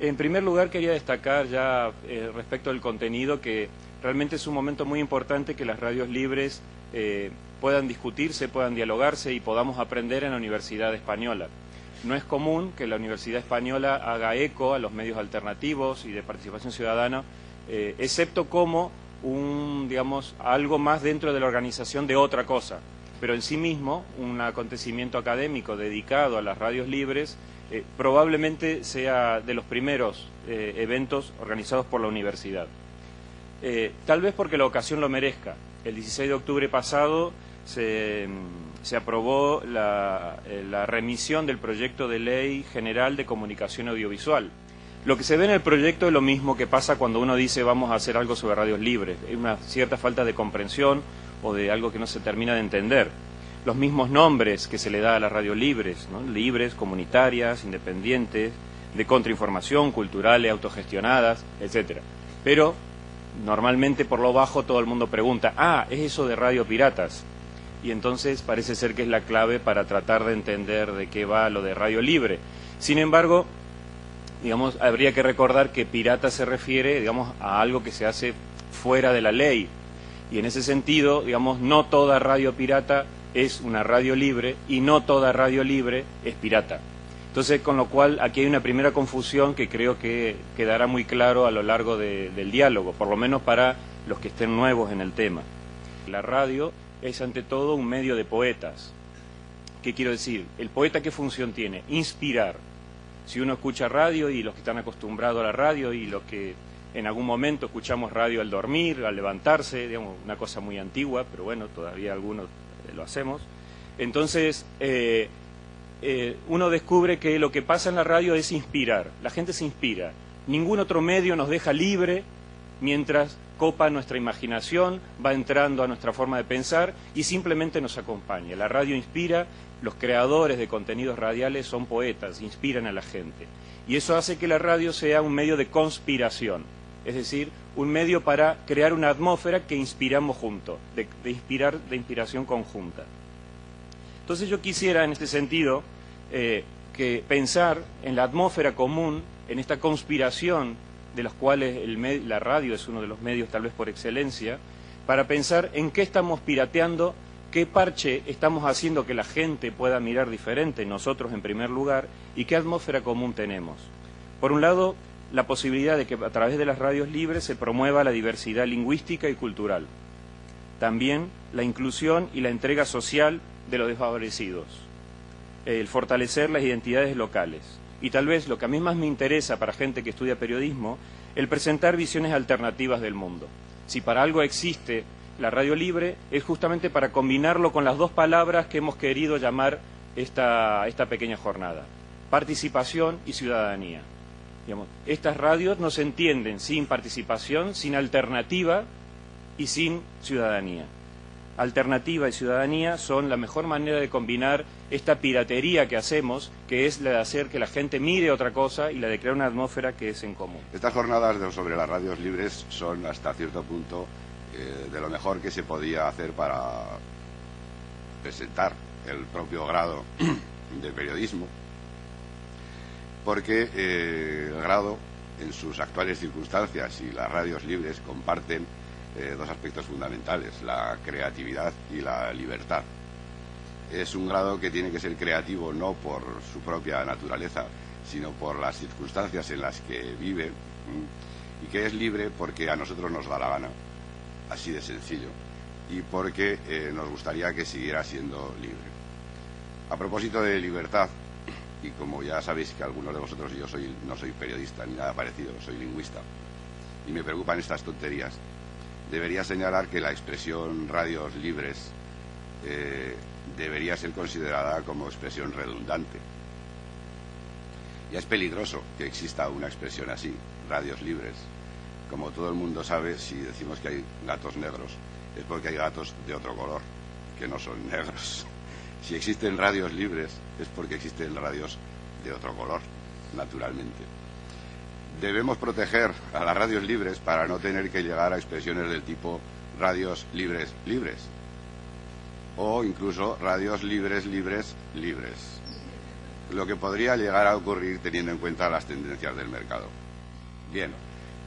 En primer lugar, quería destacar ya respecto al contenido que realmente es un momento muy importante que las radios libres puedan discutirse, puedan dialogarse y podamos aprender en la Universidad Española. No es común que la Universidad Española haga eco a los medios alternativos y de participación ciudadana, excepto como digamos, algo más dentro de la organización de otra cosa. Pero en sí mismo, un acontecimiento académico dedicado a las radios libres probablemente sea de los primeros eventos organizados por la universidad. Tal vez porque la ocasión lo merezca. El 16 de octubre pasado se aprobó la remisión del proyecto de ley general de comunicación audiovisual. Lo que se ve en el proyecto es lo mismo que pasa cuando uno dice vamos a hacer algo sobre radios libres. Hay una cierta falta de comprensión o de algo que no se termina de entender. Los mismos nombres que se le da a las radios libres, ¿no? Libres, comunitarias, independientes, de contrainformación, culturales, autogestionadas, etc. Pero normalmente por lo bajo todo el mundo pregunta, ¿es eso de radio piratas? Y entonces parece ser que es la clave para tratar de entender de qué va lo de radio libre. Sin embargo, digamos, habría que recordar que pirata se refiere, digamos, a algo que se hace fuera de la ley. Y en ese sentido, digamos, no toda radio pirata es una radio libre y no toda radio libre es pirata. Entonces, con lo cual, aquí hay una primera confusión que creo que quedará muy claro a lo largo del diálogo, por lo menos para los que estén nuevos en el tema. La radio es ante todo un medio de poetas. ¿Qué quiero decir? ¿El poeta qué función tiene? Inspirar. Si uno escucha radio y los que están acostumbrados a la radio y los que en algún momento escuchamos radio al dormir, al levantarse, digamos, una cosa muy antigua, pero bueno, todavía algunos lo hacemos. Entonces, uno descubre que lo que pasa en la radio es inspirar. La gente se inspira. Ningún otro medio nos deja libre mientras copa nuestra imaginación, va entrando a nuestra forma de pensar y simplemente nos acompaña. La radio inspira, los creadores de contenidos radiales son poetas, inspiran a la gente. Y eso hace que la radio sea un medio de conspiración, es decir, un medio para crear una atmósfera que inspiramos juntos, de inspiración conjunta. Entonces yo quisiera en este sentido que pensar en la atmósfera común, en esta conspiración de los cuales la radio es uno de los medios tal vez por excelencia, para pensar en qué estamos pirateando, qué parche estamos haciendo que la gente pueda mirar diferente, nosotros en primer lugar, y qué atmósfera común tenemos. Por un lado, la posibilidad de que a través de las radios libres se promueva la diversidad lingüística y cultural. También la inclusión y la entrega social de los desfavorecidos. El fortalecer las identidades locales. Y tal vez lo que a mí más me interesa para gente que estudia periodismo, el presentar visiones alternativas del mundo. Si para algo existe la radio libre, es justamente para combinarlo con las dos palabras que hemos querido llamar esta pequeña jornada: participación y ciudadanía. Digamos, estas radios no se entienden sin participación, sin alternativa y sin ciudadanía. Alternativa y ciudadanía son la mejor manera de combinar esta piratería que hacemos, que es la de hacer que la gente mire otra cosa y la de crear una atmósfera que es en común. Estas jornadas sobre las radios libres son hasta cierto punto de lo mejor que se podía hacer para presentar el propio grado de periodismo, porque el grado en sus actuales circunstancias y las radios libres comparten dos aspectos fundamentales: la creatividad y la libertad. Es un grado que tiene que ser creativo no por su propia naturaleza, sino por las circunstancias en las que vive, y que es libre porque a nosotros nos da la gana, así de sencillo, y porque nos gustaría que siguiera siendo libre. A propósito de libertad, y como ya sabéis que algunos de vosotros, yo no soy periodista ni nada parecido, soy lingüista, y me preocupan estas tonterías, debería señalar que la expresión radios libres debería ser considerada como expresión redundante. Ya es peligroso que exista una expresión así, radios libres. Como todo el mundo sabe, si decimos que hay gatos negros, es porque hay gatos de otro color, que no son negros. Si existen radios libres, es porque existen radios de otro color, naturalmente. Debemos proteger a las radios libres para no tener que llegar a expresiones del tipo radios libres, libres, o incluso radios libres, libres, libres. lo que podría llegar a ocurrir teniendo en cuenta las tendencias del mercado. Bien,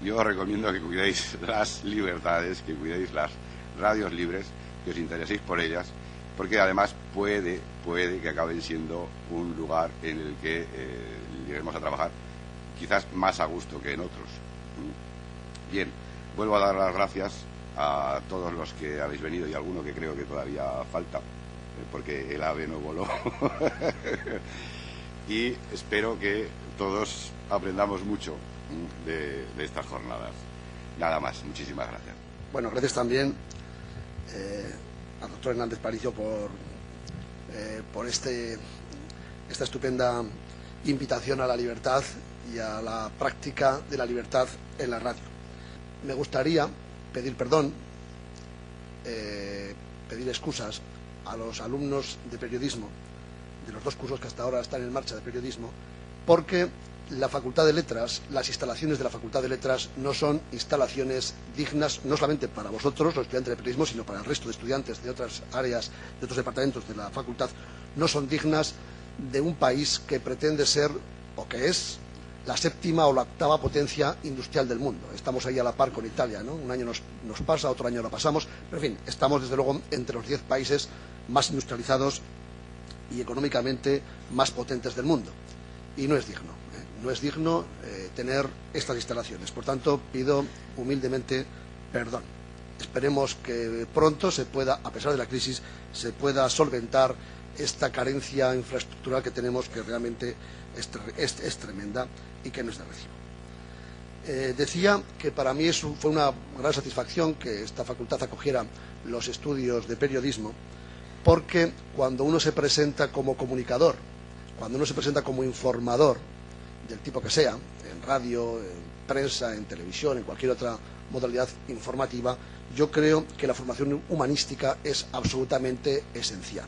yo os recomiendo que cuidéis las libertades, que cuidéis las radios libres, que os intereséis por ellas, porque además puede que acaben siendo un lugar en el que lleguemos a trabajar quizás más a gusto que en otros. Bien, vuelvo a dar las gracias a todos los que habéis venido y alguno que creo que todavía falta, porque el AVE no voló. Y espero que todos aprendamos mucho de estas jornadas. Nada más, muchísimas gracias. Bueno, gracias también al doctor Hernández Paricio por esta estupenda invitación a la libertad y a la práctica de la libertad en la radio. Me gustaría pedir perdón, pedir excusas a los alumnos de periodismo, de los 2 cursos que hasta ahora están en marcha de periodismo, porque la Facultad de Letras, las instalaciones de la Facultad de Letras no son instalaciones dignas, no solamente para vosotros, los estudiantes de periodismo, sino para el resto de estudiantes de otras áreas, de otros departamentos de la facultad, no son dignas de un país que pretende ser, o que es, la 7ª o la 8ª potencia industrial del mundo. Estamos ahí a la par con Italia, ¿no? Un año nos pasa, otro año lo pasamos, pero en fin, estamos desde luego entre los 10 países más industrializados y económicamente más potentes del mundo. Y no es digno, no es digno tener estas instalaciones. Por tanto, pido humildemente perdón. Esperemos que pronto se pueda, a pesar de la crisis, se pueda solventar esta carencia infraestructural que tenemos, que realmente es tremenda y que no es de recibo. Decía que para mí fue una gran satisfacción que esta facultad acogiera los estudios de periodismo, porque cuando uno se presenta como comunicador, cuando uno se presenta como informador, del tipo que sea, en radio, en prensa, en televisión, en cualquier otra modalidad informativa, yo creo que la formación humanística es absolutamente esencial.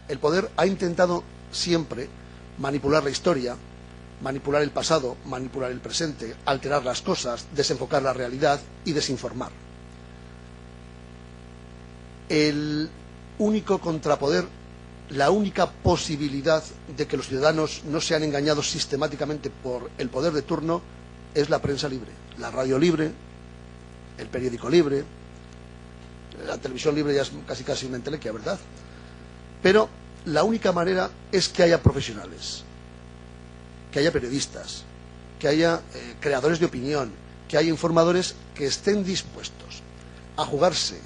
El poder ha intentado siempre manipular la historia, manipular el pasado, manipular el presente, alterar las cosas, desenfocar la realidad y desinformar. El único contrapoder, la única posibilidad de que los ciudadanos no sean engañados sistemáticamente por el poder de turno es la prensa libre, la radio libre, el periódico libre, la televisión libre ya es casi una entelequia, ¿verdad? Pero la única manera es que haya profesionales, que haya periodistas, que haya creadores de opinión, que haya informadores que estén dispuestos a jugarse.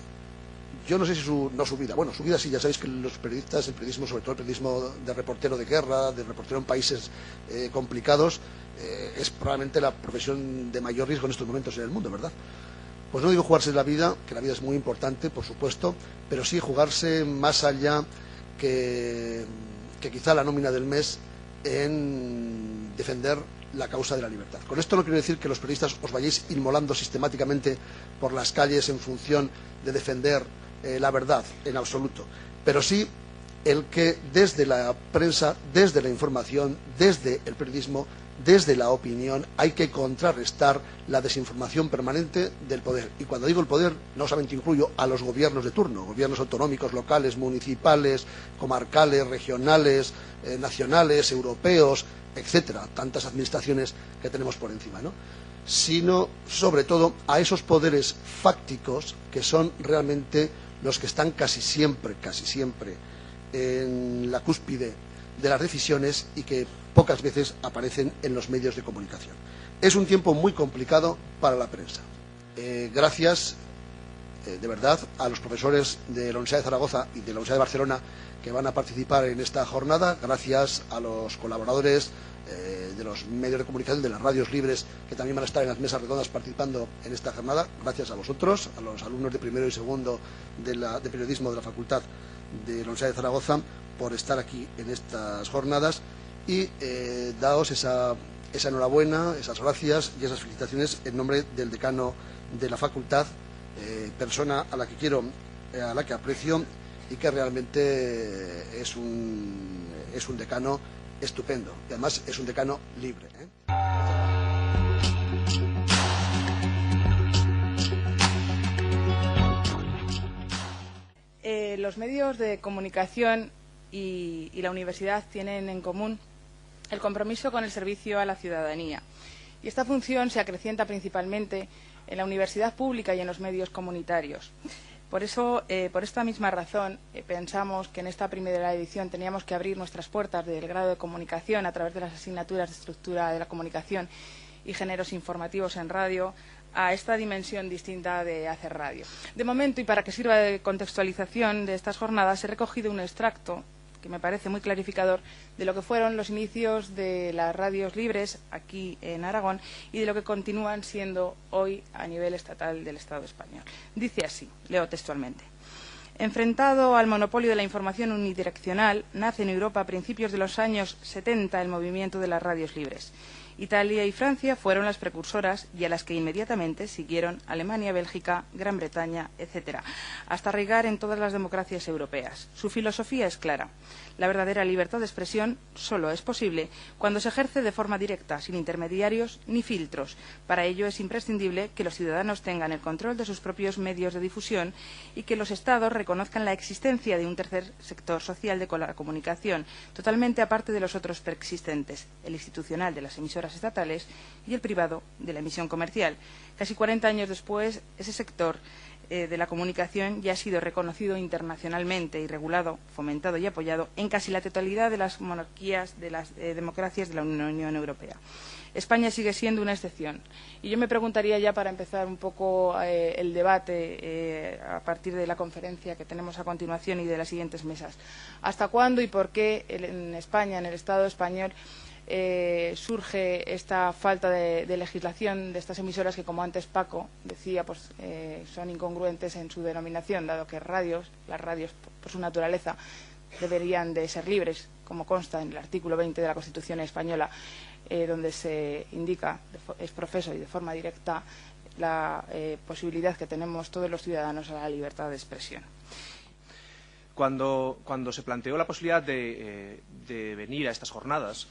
Yo no sé si su vida, bueno, su vida sí, ya sabéis que los periodistas, el periodismo, sobre todo el periodismo de reportero de guerra, de reportero en países complicados, es probablemente la profesión de mayor riesgo en estos momentos en el mundo, ¿verdad? Pues no digo jugarse la vida, que la vida es muy importante, por supuesto, pero sí jugarse más allá que quizá la nómina del mes en defender la causa de la libertad. Con esto no quiero decir que los periodistas os vayáis inmolando sistemáticamente por las calles en función de defender la verdad, en absoluto, pero sí el que desde la prensa, desde la información, desde el periodismo, desde la opinión, hay que contrarrestar la desinformación permanente del poder. Y cuando digo el poder, no solamente incluyo a los gobiernos de turno, gobiernos autonómicos, locales, municipales, comarcales, regionales, nacionales, europeos, etcétera, tantas administraciones que tenemos por encima, ¿no? Sino, sobre todo, a esos poderes fácticos que son realmente los que están casi siempre en la cúspide de las decisiones y que pocas veces aparecen en los medios de comunicación. Es un tiempo muy complicado para la prensa. Gracias, de verdad, a los profesores de la Universidad de Zaragoza y de la Universidad de Barcelona que van a participar en esta jornada, gracias a los colaboradores de los medios de comunicación, de las radios libres, que también van a estar en las mesas redondas participando en esta jornada, gracias a vosotros, a los alumnos de primero y segundo de periodismo de la Facultad de la Universidad de Zaragoza, por estar aquí en estas jornadas y daos esa enhorabuena, esas gracias y esas felicitaciones en nombre del decano de la facultad, persona a la que quiero, a la que aprecio y que realmente es un decano estupendo y además es un decano libre. Los medios de comunicación y la universidad tienen en común el compromiso con el servicio a la ciudadanía. Y esta función se acrecienta principalmente en la universidad pública y en los medios comunitarios. Por eso, por esta misma razón, pensamos que en esta primera edición teníamos que abrir nuestras puertas del grado de comunicación a través de las asignaturas de estructura de la comunicación y géneros informativos en radio a esta dimensión distinta de hacer radio. De momento, y para que sirva de contextualización de estas jornadas, he recogido un extracto que me parece muy clarificador de lo que fueron los inicios de las radios libres aquí en Aragón y de lo que continúan siendo hoy a nivel estatal del Estado español. Dice así, leo textualmente. Enfrentado al monopolio de la información unidireccional, nace en Europa a principios de los años 70 el movimiento de las radios libres. Italia y Francia fueron las precursoras y a las que inmediatamente siguieron Alemania, Bélgica, Gran Bretaña, etc., hasta arraigar en todas las democracias europeas. Su filosofía es clara. La verdadera libertad de expresión solo es posible cuando se ejerce de forma directa, sin intermediarios ni filtros. Para ello es imprescindible que los ciudadanos tengan el control de sus propios medios de difusión y que los Estados reconozcan la existencia de un tercer sector social de la comunicación, totalmente aparte de los otros preexistentes, el institucional de las emisoras estatales y el privado de la emisión comercial. Casi 40 años después, ese sector de la comunicación ya ha sido reconocido internacionalmente y regulado, fomentado y apoyado en casi la totalidad de las monarquías de las democracias de la Unión Europea. España sigue siendo una excepción. Y yo me preguntaría ya para empezar un poco el debate a partir de la conferencia que tenemos a continuación y de las siguientes mesas. ¿Hasta cuándo y por qué en España, en el Estado español, surge esta falta de legislación de estas emisoras que, como antes Paco decía, pues son incongruentes en su denominación, dado que las radios por su naturaleza deberían de ser libres, como consta en el artículo 20 de la Constitución española, donde se indica, es profeso y de forma directa, la posibilidad que tenemos todos los ciudadanos a la libertad de expresión. Cuando se planteó la posibilidad de venir a estas jornadas,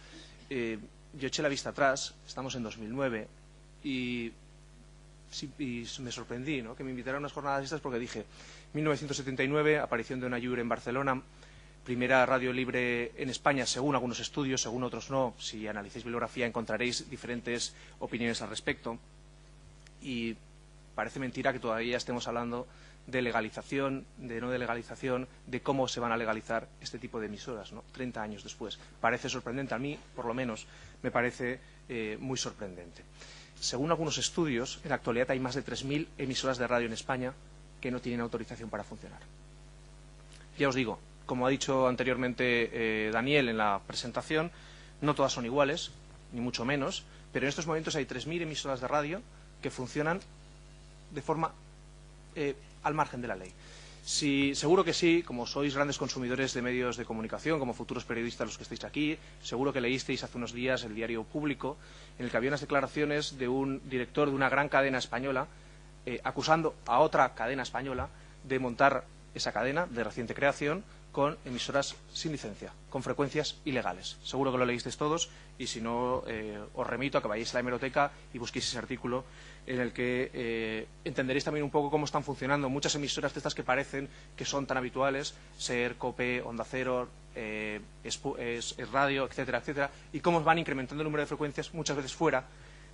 yo eché la vista atrás, estamos en 2009, y me sorprendí, ¿no?, que me invitaran a unas jornadas estas, porque dije, 1979, aparición de Ona Lliure en Barcelona, primera radio libre en España, según algunos estudios, según otros no. Si analicéis bibliografía encontraréis diferentes opiniones al respecto. Y parece mentira que todavía estemos hablando de legalización, de no de legalización, de cómo se van a legalizar este tipo de emisoras, ¿no?, 30 años después. Parece sorprendente, a mí, por lo menos, me parece muy sorprendente. Según algunos estudios, en la actualidad hay más de 3.000 emisoras de radio en España que no tienen autorización para funcionar. Ya os digo, como ha dicho anteriormente Daniel en la presentación, no todas son iguales, ni mucho menos, pero en estos momentos hay 3.000 emisoras de radio que funcionan de forma al margen de la ley. Sí, seguro que sí, como sois grandes consumidores de medios de comunicación, como futuros periodistas los que estáis aquí, seguro que leísteis hace unos días el diario Público, en el que había unas declaraciones de un director de una gran cadena española acusando a otra cadena española de montar esa cadena de reciente creación con emisoras sin licencia, con frecuencias ilegales. Seguro que lo leísteis todos y si no, os remito a que vayáis a la hemeroteca y busquéis ese artículo en el que entenderéis también un poco cómo están funcionando muchas emisoras de estas que parecen que son tan habituales, SER, COPE, Onda Cero, Es Radio, etcétera, etcétera, y cómo van incrementando el número de frecuencias muchas veces fuera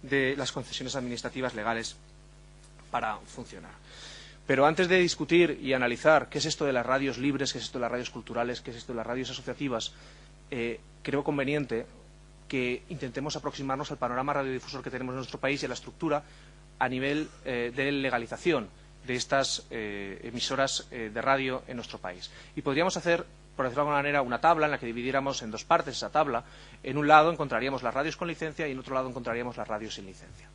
de las concesiones administrativas legales para funcionar. Pero antes de discutir y analizar qué es esto de las radios libres, qué es esto de las radios culturales, qué es esto de las radios asociativas, creo conveniente que intentemos aproximarnos al panorama radiodifusor que tenemos en nuestro país y a la estructura a nivel de legalización de estas emisoras de radio en nuestro país. Y podríamos hacer, por decirlo de alguna manera, una tabla en la que dividiéramos en dos partes esa tabla. En un lado encontraríamos las radios con licencia y en otro lado encontraríamos las radios sin licencia.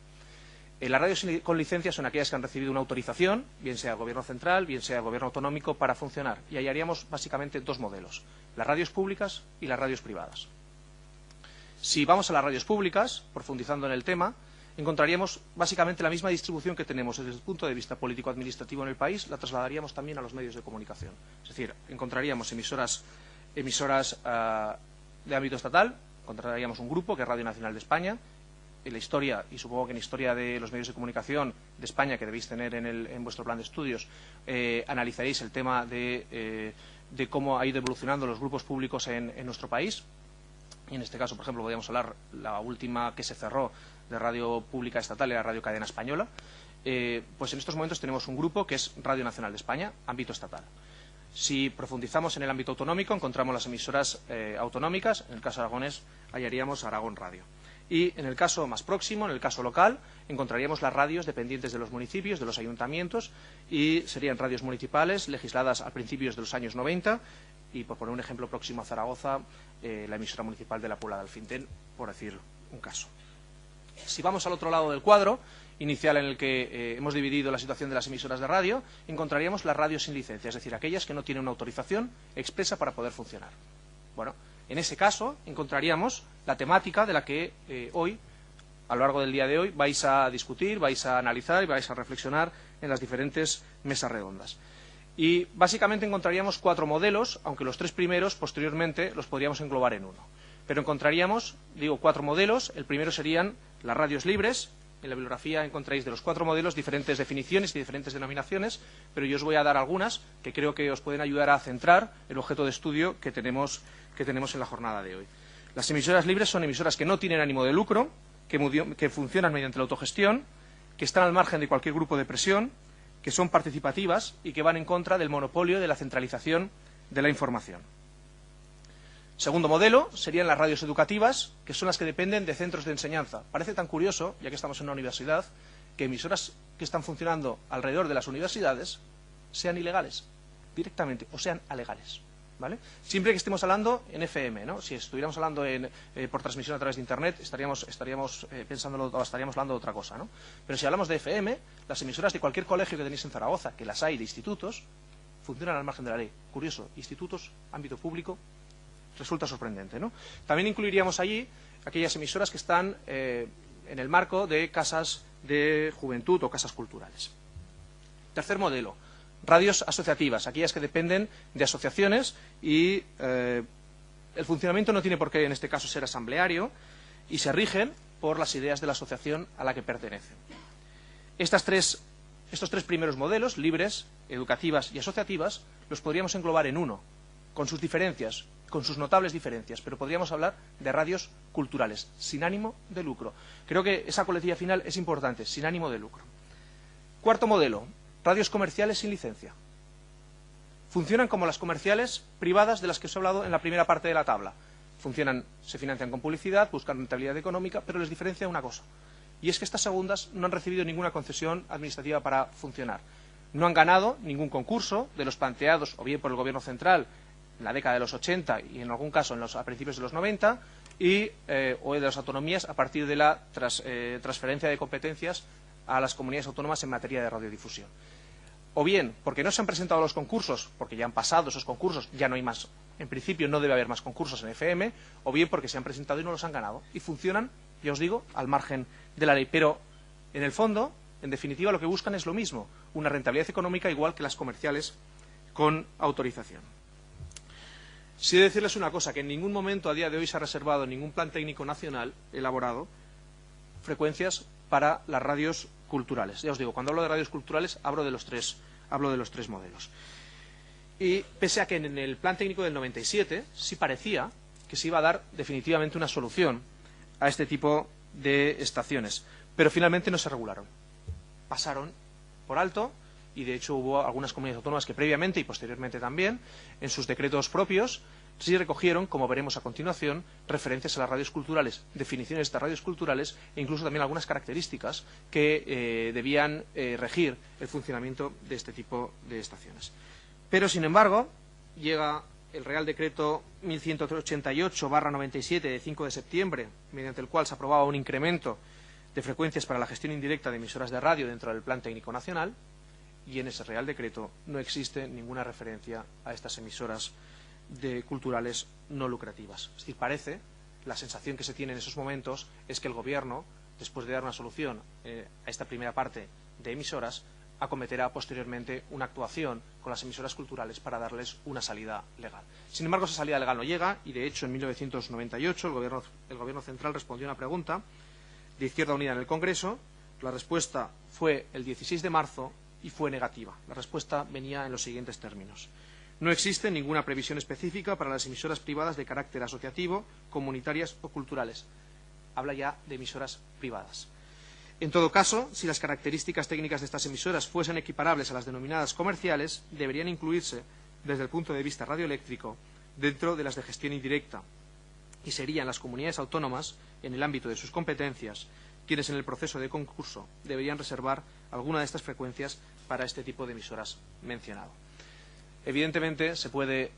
Las radios con licencia son aquellas que han recibido una autorización, bien sea el Gobierno central, bien sea el Gobierno autonómico, para funcionar. Y hallaríamos básicamente dos modelos, las radios públicas y las radios privadas. Si vamos a las radios públicas, profundizando en el tema, encontraríamos básicamente la misma distribución que tenemos desde el punto de vista político-administrativo en el país, la trasladaríamos también a los medios de comunicación. Es decir, encontraríamos emisoras de ámbito estatal, encontraríamos un grupo que es Radio Nacional de España. En la historia, y supongo que en la historia de los medios de comunicación de España, que debéis tener en vuestro plan de estudios, analizaréis el tema de cómo ha ido evolucionando los grupos públicos en nuestro país. y en este caso, por ejemplo, podríamos hablar, la última que se cerró de radio pública estatal era Radio Cadena Española, pues en estos momentos tenemos un grupo que es Radio Nacional de España, ámbito estatal. Si profundizamos en el ámbito autonómico, encontramos las emisoras autonómicas. En el caso aragonés hallaríamos Aragón Radio. Y en el caso más próximo, en el caso local, encontraríamos las radios dependientes de los municipios, de los ayuntamientos, y serían radios municipales legisladas a principios de los años 90, y por poner un ejemplo próximo a Zaragoza, la emisora municipal de la Puebla de Alfintén, por decir un caso. Si vamos al otro lado del cuadro inicial, en el que hemos dividido la situación de las emisoras de radio, encontraríamos las radios sin licencia, es decir, aquellas que no tienen una autorización expresa para poder funcionar. Bueno, en ese caso encontraríamos la temática de la que hoy, a lo largo del día de hoy, vais a discutir, vais a analizar y vais a reflexionar en las diferentes mesas redondas. Y básicamente encontraríamos 4 modelos, aunque los 3 primeros posteriormente los podríamos englobar en uno. Pero encontraríamos, digo, 4 modelos. El primero serían las radios libres. En la bibliografía encontráis de los 4 modelos diferentes definiciones y diferentes denominaciones, pero yo os voy a dar algunas que creo que os pueden ayudar a centrar el objeto de estudio que tenemos en la jornada de hoy. Las emisoras libres son emisoras que no tienen ánimo de lucro, que funcionan mediante la autogestión, que están al margen de cualquier grupo de presión, que son participativas y que van en contra del monopolio de la centralización de la información. Segundo modelo serían las radios educativas, que son las que dependen de centros de enseñanza. Parece tan curioso, ya que estamos en una universidad, que emisoras que están funcionando alrededor de las universidades sean ilegales directamente o sean alegales, ¿vale? Siempre que estemos hablando en FM, ¿no? Si estuviéramos hablando por transmisión a través de Internet, estaríamos hablando de otra cosa, ¿no? Pero si hablamos de FM, las emisoras de cualquier colegio que tenéis en Zaragoza, que las hay, de institutos, funcionan al margen de la ley. Curioso, institutos, ámbito público. Resulta sorprendente, ¿no? También incluiríamos allí aquellas emisoras que están en el marco de casas de juventud o casas culturales. Tercer modelo, radios asociativas, aquellas que dependen de asociaciones y el funcionamiento no tiene por qué en este caso ser asambleario y se rigen por las ideas de la asociación a la que pertenecen. Estos 3 primeros modelos, libres, educativas y asociativas, los podríamos englobar en uno, con sus diferencias, con sus notables diferencias, pero podríamos hablar de radios culturales, sin ánimo de lucro. Creo que esa coletilla final es importante, sin ánimo de lucro. Cuarto modelo, radios comerciales sin licencia. Funcionan como las comerciales privadas de las que os he hablado en la primera parte de la tabla. Se financian con publicidad, buscan rentabilidad económica, pero les diferencia una cosa, y es que estas segundas no han recibido ninguna concesión administrativa para funcionar. No han ganado ningún concurso de los planteados o bien por el Gobierno central en la década de los 80 y en algún caso a principios de los 90 o de las autonomías a partir de la transferencia de competencias a las comunidades autónomas en materia de radiodifusión. O bien porque no se han presentado los concursos, porque ya han pasado esos concursos, ya no hay más, en principio no debe haber más concursos en FM, o bien porque se han presentado y no los han ganado. Y funcionan, ya os digo, al margen de la ley. Pero en el fondo, en definitiva, lo que buscan es lo mismo, una rentabilidad económica igual que las comerciales con autorización. Sí he de decirles una cosa, que en ningún momento a día de hoy se ha reservado en ningún plan técnico nacional elaborado frecuencias para las radios culturales. Ya os digo, cuando hablo de radios culturales hablo de los tres modelos. Y pese a que en el plan técnico del 97 sí parecía que se iba a dar definitivamente una solución a este tipo de estaciones, pero finalmente no se regularon. Pasaron por alto. Y, de hecho, hubo algunas comunidades autónomas que previamente y posteriormente también, en sus decretos propios, sí recogieron, como veremos a continuación, referencias a las radios culturales, definiciones de radios culturales e incluso también algunas características que debían regir el funcionamiento de este tipo de estaciones. Pero, sin embargo, llega el Real Decreto 1188/97 de 5 de septiembre, mediante el cual se aprobaba un incremento de frecuencias para la gestión indirecta de emisoras de radio dentro del Plan Técnico Nacional. Y en ese Real Decreto no existe ninguna referencia a estas emisoras culturales no lucrativas. Es decir, parece, la sensación que se tiene en esos momentos es que el Gobierno, después de dar una solución a esta primera parte de emisoras, acometerá posteriormente una actuación con las emisoras culturales para darles una salida legal. Sin embargo, esa salida legal no llega y, de hecho, en 1998 el Gobierno central respondió a una pregunta de Izquierda Unida en el Congreso. La respuesta fue el 16 de marzo y fue negativa. La respuesta venía en los siguientes términos. No existe ninguna previsión específica para las emisoras privadas de carácter asociativo, comunitarias o culturales. Habla ya de emisoras privadas. En todo caso, si las características técnicas de estas emisoras fuesen equiparables a las denominadas comerciales, deberían incluirse, desde el punto de vista radioeléctrico, dentro de las de gestión indirecta, y serían las comunidades autónomas, en el ámbito de sus competencias, quienes en el proceso de concurso deberían reservar alguna de estas frecuencias para este tipo de emisoras mencionado. Evidentemente, se puede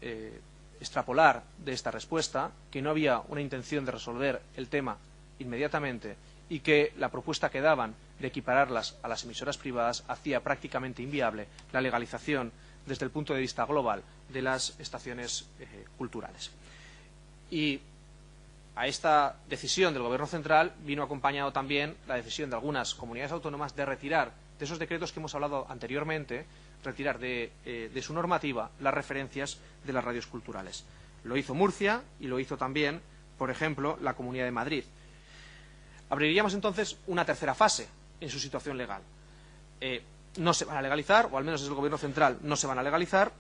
extrapolar de esta respuesta que no había una intención de resolver el tema inmediatamente y que la propuesta que daban de equipararlas a las emisoras privadas hacía prácticamente inviable la legalización desde el punto de vista global de las estaciones culturales. Y a esta decisión del Gobierno central vino acompañado también la decisión de algunas comunidades autónomas de retirar de esos decretos que hemos hablado anteriormente, retirar de su normativa las referencias de las radios culturales. Lo hizo Murcia y lo hizo también, por ejemplo, la Comunidad de Madrid. Abriríamos entonces una tercera fase en su situación legal. No se van a legalizar, o al menos desde el Gobierno central no se van a legalizar.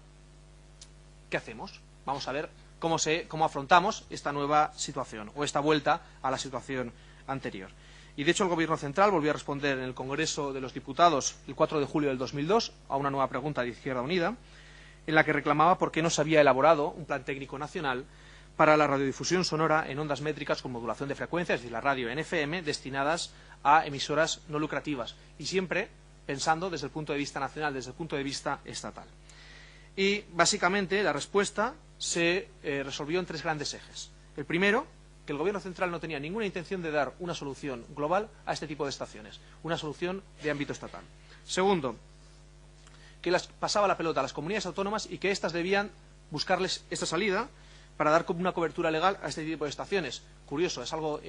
¿Qué hacemos? Vamos a ver cómo afrontamos esta nueva situación o esta vuelta a la situación anterior. Y de hecho el Gobierno central volvió a responder en el Congreso de los Diputados el 4 de julio del 2002 a una nueva pregunta de Izquierda Unida en la que reclamaba por qué no se había elaborado un plan técnico nacional para la radiodifusión sonora en ondas métricas con modulación de frecuencias, es decir, la radio en FM, destinadas a emisoras no lucrativas y siempre pensando desde el punto de vista nacional, desde el punto de vista estatal. Y básicamente la respuesta se resolvió en tres grandes ejes. El primero, que el Gobierno central no tenía ninguna intención de dar una solución global a este tipo de estaciones, una solución de ámbito estatal. Segundo, que pasaba la pelota a las comunidades autónomas y que éstas debían buscarles esta salida para dar una cobertura legal a este tipo de estaciones. Curioso, es algo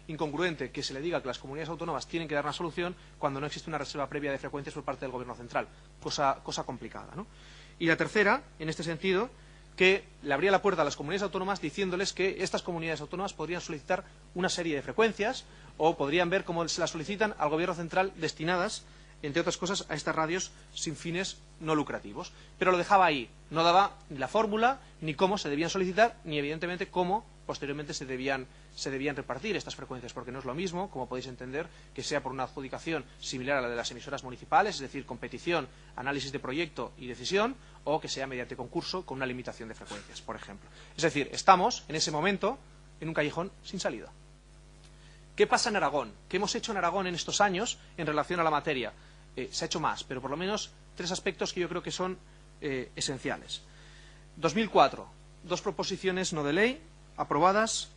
incongruente que se le diga que las comunidades autónomas tienen que dar una solución cuando no existe una reserva previa de frecuencias por parte del Gobierno central. Cosa complicada, ¿no? Y la tercera, en este sentido, que le abría la puerta a las comunidades autónomas diciéndoles que estas comunidades autónomas podrían solicitar una serie de frecuencias o podrían ver cómo se las solicitan al Gobierno central destinadas, entre otras cosas, a estas radios sin fines no lucrativos. Pero lo dejaba ahí, no daba ni la fórmula, ni cómo se debían solicitar, ni evidentemente cómo posteriormente se debían repartir estas frecuencias, porque no es lo mismo, como podéis entender, que sea por una adjudicación similar a la de las emisoras municipales, es decir, competición, análisis de proyecto y decisión, o que sea mediante concurso con una limitación de frecuencias, por ejemplo. Es decir, estamos, en ese momento, en un callejón sin salida. ¿Qué pasa en Aragón? ¿Qué hemos hecho en Aragón en estos años en relación a la materia? Se ha hecho más, pero por lo menos tres aspectos que yo creo que son esenciales. 2004, 2 proposiciones no de ley aprobadas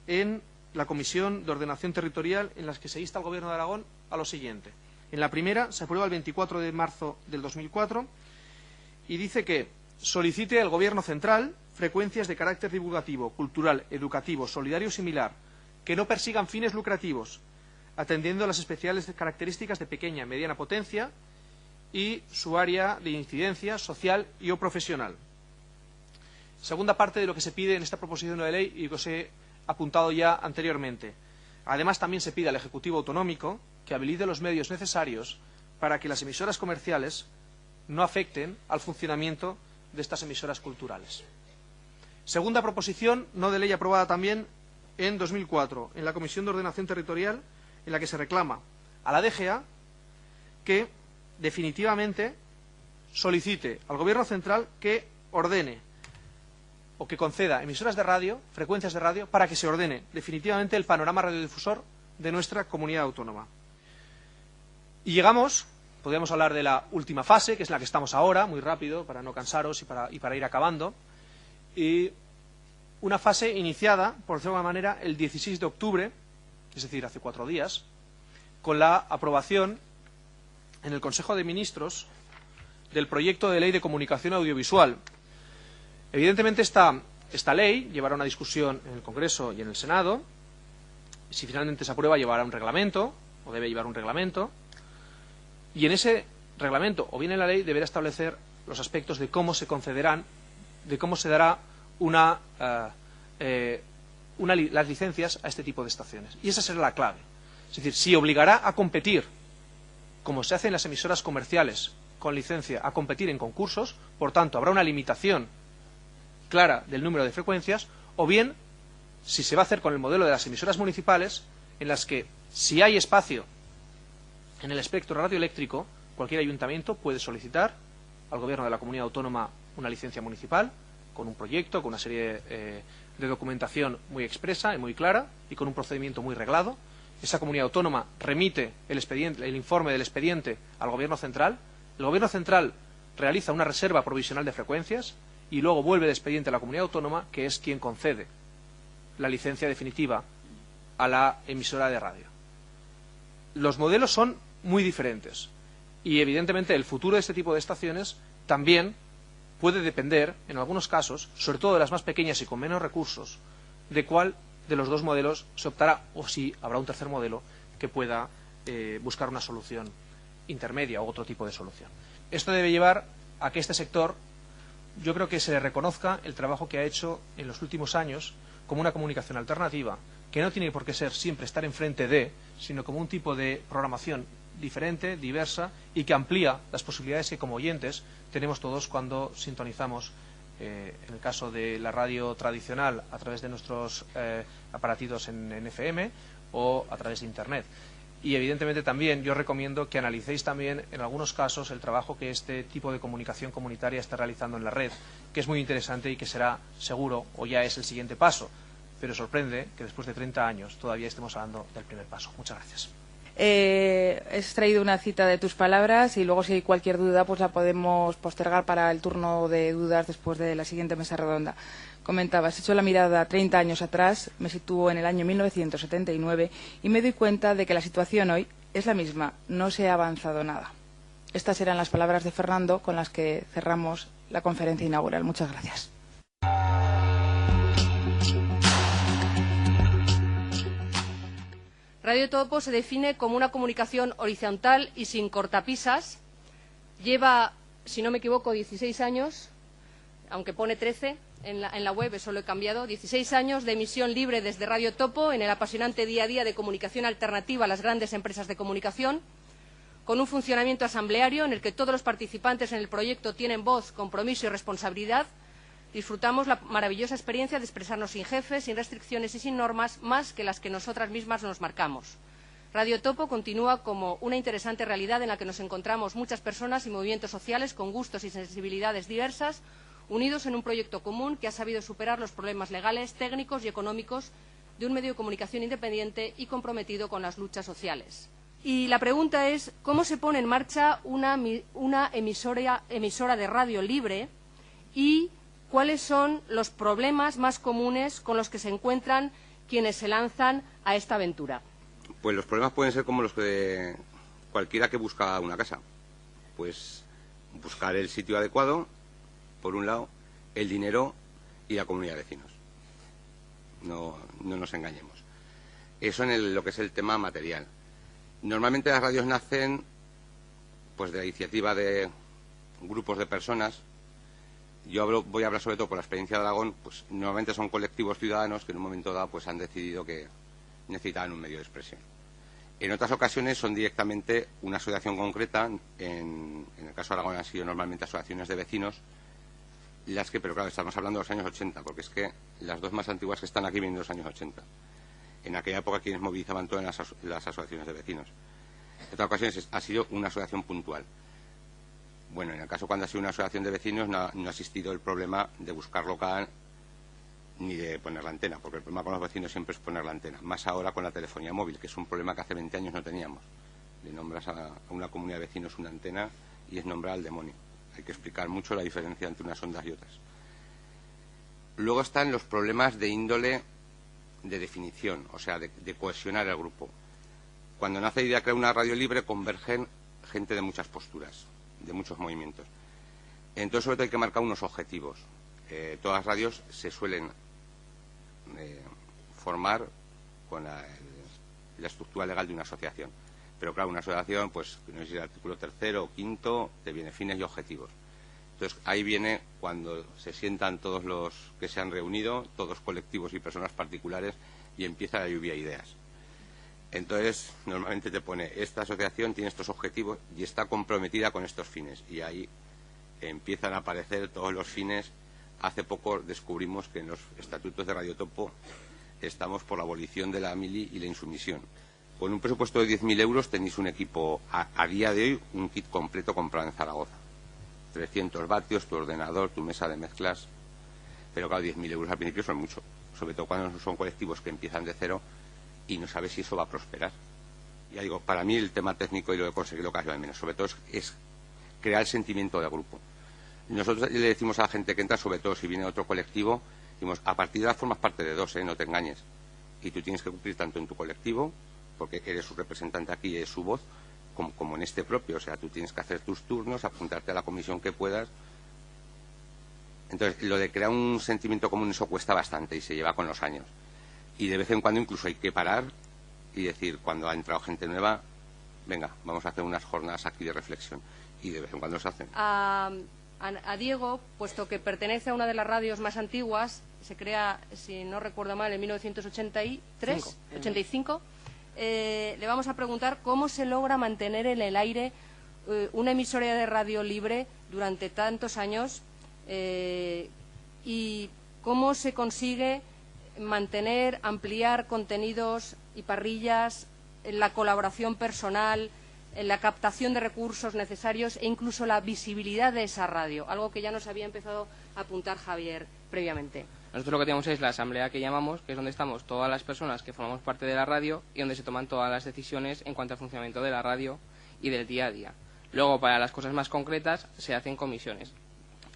en la Comisión de Ordenación Territorial en las que se insta al Gobierno de Aragón a lo siguiente. En la primera se aprueba el 24 de marzo del 2004 y dice que solicite al Gobierno central frecuencias de carácter divulgativo, cultural, educativo, solidario o similar que no persigan fines lucrativos, atendiendo a las especiales características de pequeña y mediana potencia y su área de incidencia social y o profesional. Segunda parte de lo que se pide en esta proposición de ley y que os he apuntado ya anteriormente. Además, también se pide al Ejecutivo Autonómico que habilite los medios necesarios para que las emisoras comerciales no afecten al funcionamiento de estas emisoras culturales. Segunda proposición no de ley aprobada también en 2004 en la Comisión de Ordenación Territorial, en la que se reclama a la DGA que definitivamente solicite al Gobierno central que ordene o que conceda emisoras de radio, frecuencias de radio, para que se ordene definitivamente el panorama radiodifusor de nuestra comunidad autónoma. Y llegamos, podríamos hablar de la última fase, que es la que estamos ahora, muy rápido, para no cansaros y para ir acabando, y una fase iniciada, por decirlo de alguna manera, el 16 de octubre, es decir, hace 4 días, con la aprobación en el Consejo de Ministros del proyecto de ley de comunicación audiovisual. Evidentemente esta ley llevará una discusión en el Congreso y en el Senado. Si finalmente se aprueba, llevará un reglamento, o debe llevar un reglamento, y en ese reglamento, o bien en la ley, deberá establecer los aspectos de cómo se concederán, de cómo se dará las licencias a este tipo de estaciones. Y esa será la clave. Es decir, si obligará a competir, como se hace en las emisoras comerciales con licencia, a competir en concursos, por tanto, habrá una limitación clara del número de frecuencias, o bien, si se va a hacer con el modelo de las emisoras municipales, en las que, si hay espacio en el espectro radioeléctrico, cualquier ayuntamiento puede solicitar al Gobierno de la Comunidad Autónoma una licencia municipal, con un proyecto, con una serie de documentación muy expresa y muy clara, y con un procedimiento muy reglado. Esa comunidad autónoma remite el informe del expediente al Gobierno central. El Gobierno central realiza una reserva provisional de frecuencias y luego vuelve el expediente a la comunidad autónoma, que es quien concede la licencia definitiva a la emisora de radio. Los modelos son muy diferentes y, evidentemente, el futuro de este tipo de estaciones también puede depender, en algunos casos, sobre todo de las más pequeñas y con menos recursos, de cuál de los dos modelos se optará, o si habrá un tercer modelo que pueda buscar una solución intermedia o otro tipo de solución. Esto debe llevar a que este sector, yo creo que se le reconozca el trabajo que ha hecho en los últimos años como una comunicación alternativa, que no tiene por qué ser siempre estar enfrente de, sino como un tipo de programación diferente, diversa, y que amplía las posibilidades que como oyentes tenemos todos cuando sintonizamos, en el caso de la radio tradicional, a través de nuestros aparatitos en FM o a través de Internet. Y evidentemente también yo recomiendo que analicéis también en algunos casos el trabajo que este tipo de comunicación comunitaria está realizando en la red, que es muy interesante y que será seguro, o ya es el siguiente paso. Pero sorprende que después de 30 años todavía estemos hablando del primer paso. Muchas gracias. He extraído una cita de tus palabras y luego, si hay cualquier duda, pues la podemos postergar para el turno de dudas después de la siguiente mesa redonda. Comentabas, echo la mirada 30 años atrás, me sitúo en el año 1979 y me doy cuenta de que la situación hoy es la misma, no se ha avanzado nada. Estas eran las palabras de Fernando con las que cerramos la conferencia inaugural. Muchas gracias. Radio Topo se define como una comunicación horizontal y sin cortapisas. Lleva, si no me equivoco, 16 años, aunque pone 13 en la web, eso lo he cambiado, 16 años de emisión libre desde Radio Topo en el apasionante día a día de comunicación alternativa a las grandes empresas de comunicación, con un funcionamiento asambleario en el que todos los participantes en el proyecto tienen voz, compromiso y responsabilidad. Disfrutamos la maravillosa experiencia de expresarnos sin jefes, sin restricciones y sin normas, más que las que nosotras mismas nos marcamos. Radio Topo continúa como una interesante realidad en la que nos encontramos muchas personas y movimientos sociales con gustos y sensibilidades diversas, unidos en un proyecto común que ha sabido superar los problemas legales, técnicos y económicos de un medio de comunicación independiente y comprometido con las luchas sociales. Y la pregunta es, ¿cómo se pone en marcha una emisora de radio libre y cuáles son los problemas más comunes con los que se encuentran quienes se lanzan a esta aventura? Pues los problemas pueden ser como los de cualquiera que busca una casa. Pues buscar el sitio adecuado, por un lado, el dinero y la comunidad de vecinos. No nos engañemos. Eso en lo que es el tema material. Normalmente las radios nacen pues de la iniciativa de grupos de personas. Yo voy a hablar sobre todo por la experiencia de Aragón, pues normalmente son colectivos ciudadanos que en un momento dado pues han decidido que necesitaban un medio de expresión. En otras ocasiones son directamente una asociación concreta, en el caso de Aragón han sido normalmente asociaciones de vecinos, pero claro, estamos hablando de los años 80, porque es que las dos más antiguas que están aquí vienen de los años 80. En aquella época quienes movilizaban todas las asociaciones de vecinos. En otras ocasiones ha sido una asociación puntual. Bueno, en el caso cuando ha sido una asociación de vecinos no ha existido el problema de buscar local ni de poner la antena, porque el problema con los vecinos siempre es poner la antena, más ahora con la telefonía móvil, que es un problema que hace 20 años no teníamos. Le nombras a una comunidad de vecinos una antena y es nombrar al demonio. Hay que explicar mucho la diferencia entre unas ondas y otras. Luego están los problemas de índole de definición, o sea, de cohesionar el grupo. Cuando nace la idea de crear una radio libre, convergen gente de muchas posturas, de muchos movimientos. Entonces, sobre todo, hay que marcar unos objetivos. Todas las radios se suelen formar con la estructura legal de una asociación. Pero claro, una asociación, pues no sé si el artículo 3º o 5º, te viene fines y objetivos. Entonces, ahí viene cuando se sientan todos los que se han reunido, todos colectivos y personas particulares, y empieza la lluvia de ideas. Entonces, normalmente te pone, esta asociación tiene estos objetivos y está comprometida con estos fines. Y ahí empiezan a aparecer todos los fines hace poco descubrimos que en los estatutos de Radio Topo estamos por la abolición de la mili y la insumisión. Con un presupuesto de 10.000 euros tenéis un equipo, a día de hoy, un kit completo comprado en Zaragoza. 300 vatios, tu ordenador, tu mesa de mezclas. Pero claro, 10.000 euros al principio son mucho. Sobre todo cuando son colectivos que empiezan de cero y no sabes si eso va a prosperar. Ya digo, para mí el tema técnico y lo de conseguir lo que hace menos. Sobre todo es crear el sentimiento de grupo. Nosotros le decimos a la gente que entra, sobre todo si viene otro colectivo, decimos, a partir de ahora formas parte de dos, no te engañes. Y tú tienes que cumplir tanto en tu colectivo, porque eres su representante aquí y es su voz, como en este propio. O sea, tú tienes que hacer tus turnos, apuntarte a la comisión que puedas. Entonces, lo de crear un sentimiento común, eso cuesta bastante y se lleva con los años. Y de vez en cuando incluso hay que parar y decir, cuando ha entrado gente nueva, venga, vamos a hacer unas jornadas aquí de reflexión. Y de vez en cuando se hacen. A Diego, puesto que pertenece a una de las radios más antiguas, se crea, si no recuerdo mal, en 1985, le vamos a preguntar cómo se logra mantener en el aire una emisora de radio libre durante tantos años y cómo se consigue mantener, ampliar contenidos y parrillas, la colaboración personal, la captación de recursos necesarios e incluso la visibilidad de esa radio, algo que ya nos había empezado a apuntar Javier previamente. Nosotros lo que tenemos es la asamblea que llamamos, que es donde estamos todas las personas que formamos parte de la radio y donde se toman todas las decisiones en cuanto al funcionamiento de la radio y del día a día. Luego, para las cosas más concretas, se hacen comisiones.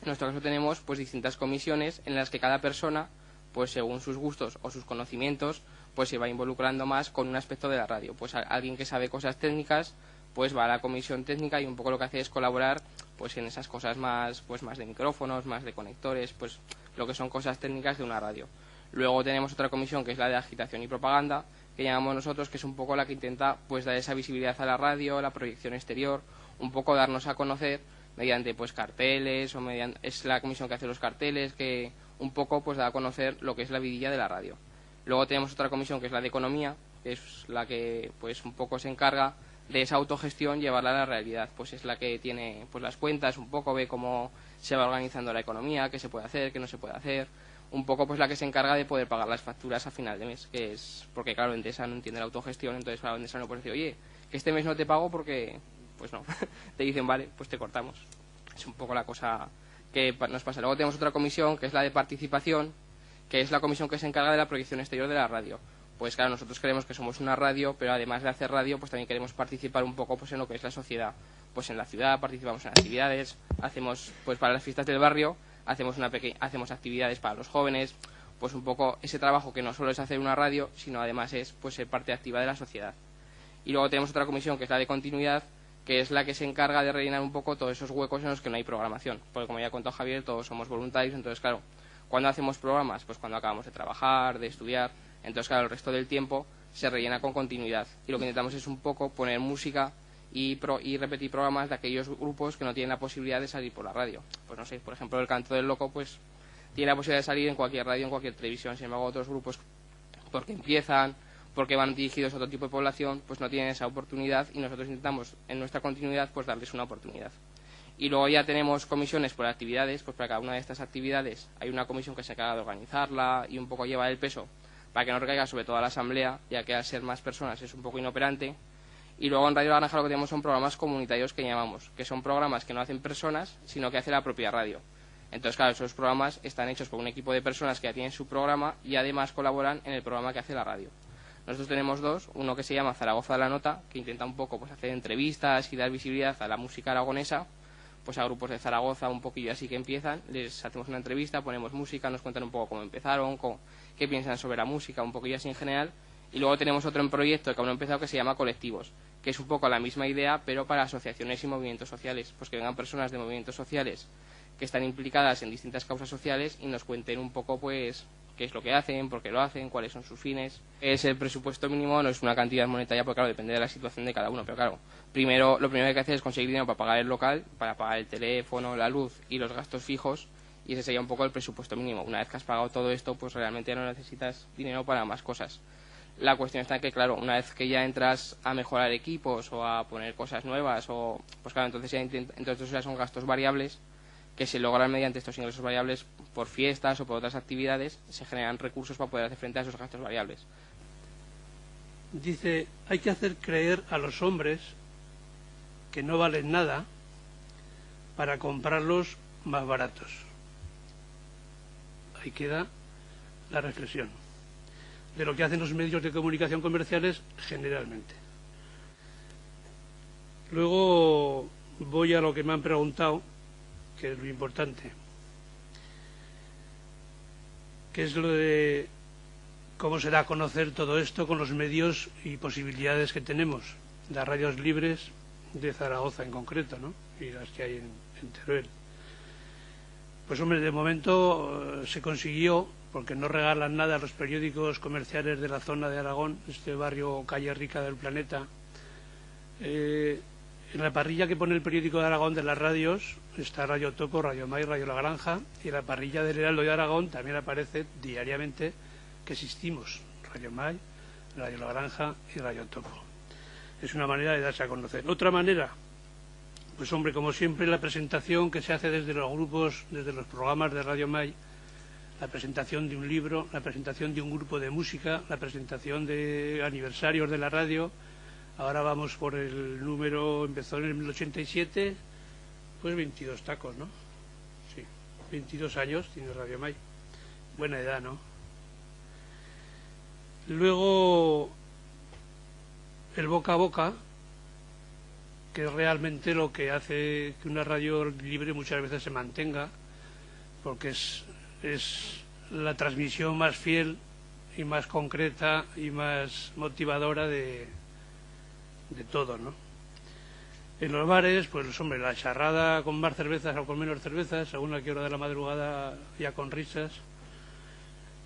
En nuestro caso tenemos pues distintas comisiones en las que cada persona, pues según sus gustos o sus conocimientos, pues se va involucrando más con un aspecto de la radio. Pues alguien que sabe cosas técnicas, pues va a la comisión técnica y un poco lo que hace es colaborar pues en esas cosas más, pues más de micrófonos, más de conectores, pues lo que son cosas técnicas de una radio. Luego tenemos otra comisión que es la de agitación y propaganda, que llamamos nosotros, que es un poco la que intenta pues dar esa visibilidad a la radio, la proyección exterior, un poco darnos a conocer mediante pues carteles o mediante, es la comisión que hace los carteles, que un poco pues da a conocer lo que es la vidilla de la radio. Luego tenemos otra comisión que es la de economía, que es la que pues un poco se encarga de esa autogestión, llevarla a la realidad. Pues es la que tiene pues las cuentas, un poco ve cómo se va organizando la economía, qué se puede hacer, qué no se puede hacer, un poco pues la que se encarga de poder pagar las facturas a final de mes, que es porque claro, Endesa no entiende la autogestión, entonces claro, Endesa no puede decir, oye, que este mes no te pago porque pues no, te dicen vale, pues te cortamos. Es un poco la cosa que nos pasa. Luego tenemos otra comisión que es la de participación, que es la comisión que se encarga de la proyección exterior de la radio. Pues claro, nosotros creemos que somos una radio, pero además de hacer radio, pues también queremos participar un poco pues en lo que es la sociedad. Pues en la ciudad participamos en actividades, hacemos pues para las fiestas del barrio, hacemos actividades para los jóvenes, pues un poco ese trabajo que no solo es hacer una radio, sino además es pues ser parte activa de la sociedad. Y luego tenemos otra comisión que es la de continuidad, que es la que se encarga de rellenar un poco todos esos huecos en los que no hay programación. Porque como ya ha contado Javier, todos somos voluntarios, entonces claro, cuando hacemos programas, pues cuando acabamos de trabajar, de estudiar, entonces claro, el resto del tiempo se rellena con continuidad. Y lo que intentamos es un poco poner música y repetir programas de aquellos grupos que no tienen la posibilidad de salir por la radio. Pues no sé, por ejemplo, el Canto del Loco pues tiene la posibilidad de salir en cualquier radio, en cualquier televisión. Sin embargo, otros grupos, porque empiezan, porque van dirigidos a otro tipo de población, pues no tienen esa oportunidad y nosotros intentamos en nuestra continuidad pues darles una oportunidad. Y luego ya tenemos comisiones por actividades, pues para cada una de estas actividades hay una comisión que se encarga de organizarla y un poco lleva el peso para que no recaiga sobre todo a la asamblea, ya que al ser más personas es un poco inoperante. Y luego en Radio La Granja lo que tenemos son programas comunitarios que llamamos, que son programas que no hacen personas, sino que hace la propia radio. Entonces, claro, esos programas están hechos por un equipo de personas que ya tienen su programa y además colaboran en el programa que hace la radio. Nosotros tenemos dos, uno que se llama Zaragoza la Nota, que intenta un poco pues hacer entrevistas y dar visibilidad a la música aragonesa, pues a grupos de Zaragoza un poquillo así que empiezan, les hacemos una entrevista, ponemos música, nos cuentan un poco cómo empezaron, qué piensan sobre la música, un poquillo así en general. Y luego tenemos otro en proyecto que aún no ha empezado que se llama Colectivos, que es un poco la misma idea pero para asociaciones y movimientos sociales, pues que vengan personas de movimientos sociales que están implicadas en distintas causas sociales y nos cuenten un poco pues qué es lo que hacen, por qué lo hacen, cuáles son sus fines. Es el presupuesto mínimo, no es una cantidad monetaria, porque claro, depende de la situación de cada uno, pero claro, lo primero que hay que hacer es conseguir dinero para pagar el local, para pagar el teléfono, la luz y los gastos fijos, y ese sería un poco el presupuesto mínimo. Una vez que has pagado todo esto, pues realmente no necesitas dinero para más cosas. La cuestión está en que, claro, una vez que ya entras a mejorar equipos o a poner cosas nuevas, o pues claro, entonces esos ya son gastos variables que se logran mediante estos ingresos variables por fiestas o por otras actividades, se generan recursos para poder hacer frente a esos gastos variables. Dice, hay que hacer creer a los hombres que no valen nada para comprarlos más baratos. Ahí queda la reflexión de lo que hacen los medios de comunicación comerciales generalmente. Luego voy a lo que me han preguntado, que es lo importante, que es lo de cómo se da a conocer todo esto con los medios y posibilidades que tenemos, las radios libres de Zaragoza en concreto, ¿no? Y las que hay en Teruel. Pues hombre, de momento se consiguió, porque no regalan nada a los periódicos comerciales de la zona de Aragón, este barrio Calle Rica del Planeta. En la parrilla que pone el periódico de Aragón de las radios está Radio Topo, Radio May, Radio La Granja, y en la parrilla del Heraldo de Aragón también aparece diariamente que existimos, Radio May, Radio La Granja y Radio Topo. Es una manera de darse a conocer. Otra manera, pues hombre, como siempre, la presentación que se hace desde los grupos, desde los programas de Radio May, la presentación de un libro, la presentación de un grupo de música, la presentación de aniversarios de la radio. Ahora vamos por el número, empezó en el 87, pues 22 tacos, ¿no? Sí, 22 años tiene Radio May. Buena edad, ¿no? Luego, el boca a boca, que es realmente lo que hace que una radio libre muchas veces se mantenga, porque es la transmisión más fiel y más concreta y más motivadora de todo, ¿no? En los bares, pues hombre, la charrada con más cervezas o con menos cervezas, según a qué hora de la madrugada, ya con risas,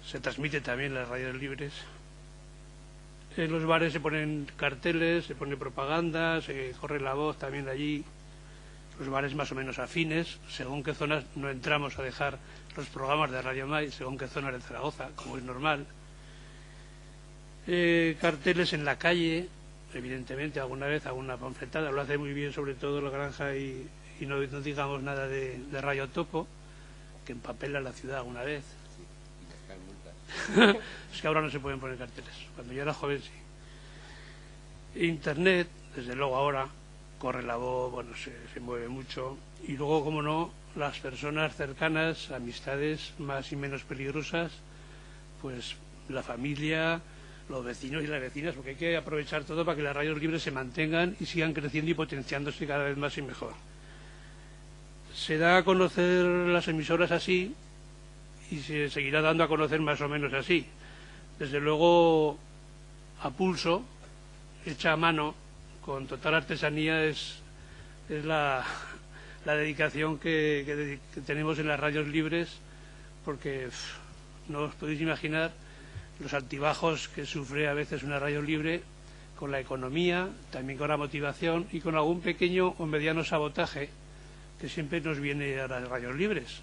se transmite también en las radios libres. En los bares se ponen carteles, se pone propaganda, se corre la voz también allí. Los bares más o menos afines, según qué zonas no entramos a dejar los programas de Radio May, según qué zonas de Zaragoza, como es normal. Carteles en la calle, evidentemente, alguna vez alguna panfletada, lo hace muy bien sobre todo La Granja y no digamos nada de Radio Topo, que empapela la ciudad alguna vez. Es que ahora no se pueden poner carteles, cuando yo era joven sí. Internet, desde luego ahora, corre la voz, bueno, se mueve mucho, y luego, como no, las personas cercanas, amistades más y menos peligrosas, pues la familia, los vecinos y las vecinas, porque hay que aprovechar todo para que las radios libres se mantengan y sigan creciendo y potenciándose cada vez más y mejor. Se da a conocer las emisoras así y se seguirá dando a conocer más o menos así. Desde luego, a pulso, hecha a mano, con total artesanía, es la dedicación que tenemos en las radios libres, porque no os podéis imaginar los altibajos que sufre a veces una radio libre con la economía, también con la motivación y con algún pequeño o mediano sabotaje que siempre nos viene a las radios libres.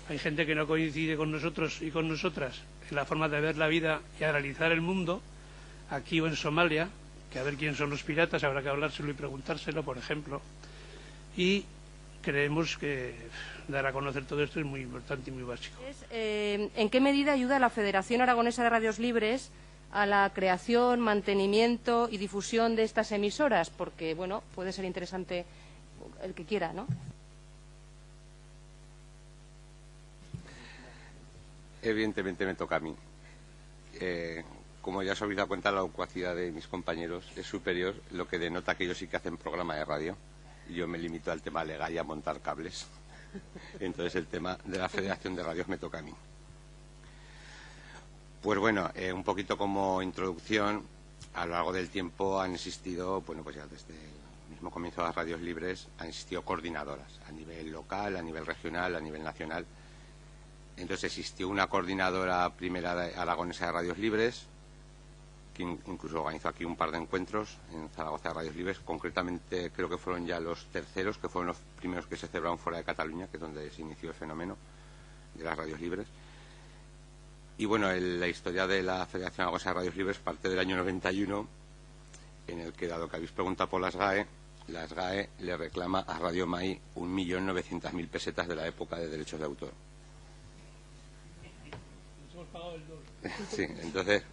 Hay gente que no coincide con nosotros y con nosotras en la forma de ver la vida y analizar el mundo, aquí o en Somalia, que a ver quién son los piratas, habrá que hablárselo y preguntárselo, por ejemplo. Y creemos que dar a conocer todo esto es muy importante y muy básico. ¿En qué medida ayuda la Federación Aragonesa de Radios Libres a la creación, mantenimiento y difusión de estas emisoras? Porque, bueno, puede ser interesante el que quiera, ¿no? Evidentemente me toca a mí. Como ya os habéis dado cuenta, la locuacidad de mis compañeros es superior, lo que denota que ellos sí que hacen programa de radio. Yo me limito al tema legal y a montar cables. Entonces el tema de la Federación de Radios me toca a mí. Pues bueno, un poquito como introducción, a lo largo del tiempo han existido, bueno, pues ya desde el mismo comienzo de las radios libres, han existido coordinadoras a nivel local, a nivel regional, a nivel nacional. Entonces existió una coordinadora primera aragonesa de radios libres, que incluso organizó aquí un par de encuentros en Zaragoza de Radios Libres. Concretamente creo que fueron ya los terceros, que fueron los primeros que se celebraron fuera de Cataluña, que es donde se inició el fenómeno de las radios libres. Y bueno, la historia de la Federación Aragonesa de Radios Libres parte del año 91, en el que, dado que habéis preguntado por las GAE, la SGAE le reclama a Radio Mai 1.900.000 pesetas de la época de derechos de autor. Sí, entonces,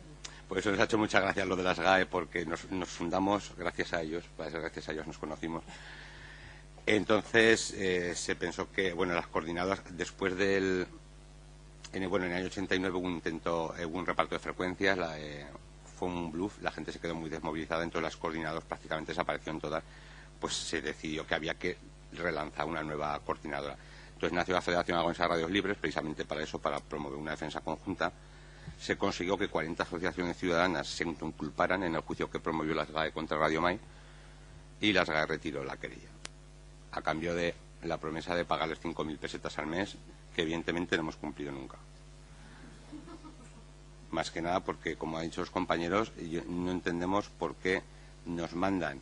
por eso nos ha hecho mucha gracia lo de las GAE, porque nos fundamos gracias a ellos, gracias a ellos nos conocimos. Entonces se pensó que, bueno, las coordinadoras, después del... en el año 89 hubo un reparto de frecuencias, fue un bluff, la gente se quedó muy desmovilizada, entonces las coordinadoras prácticamente desaparecieron todas, pues se decidió que había que relanzar una nueva coordinadora. Entonces nació la Federación Aragonesa de Radios Libres, precisamente para eso, para promover una defensa conjunta. Se consiguió que 40 asociaciones ciudadanas se inculparan en el juicio que promovió la SGAE contra Radio Mai, y la SGAE retiró la querella, a cambio de la promesa de pagarles 5.000 pesetas al mes, que evidentemente no hemos cumplido nunca. Más que nada porque, como han dicho los compañeros, no entendemos por qué nos mandan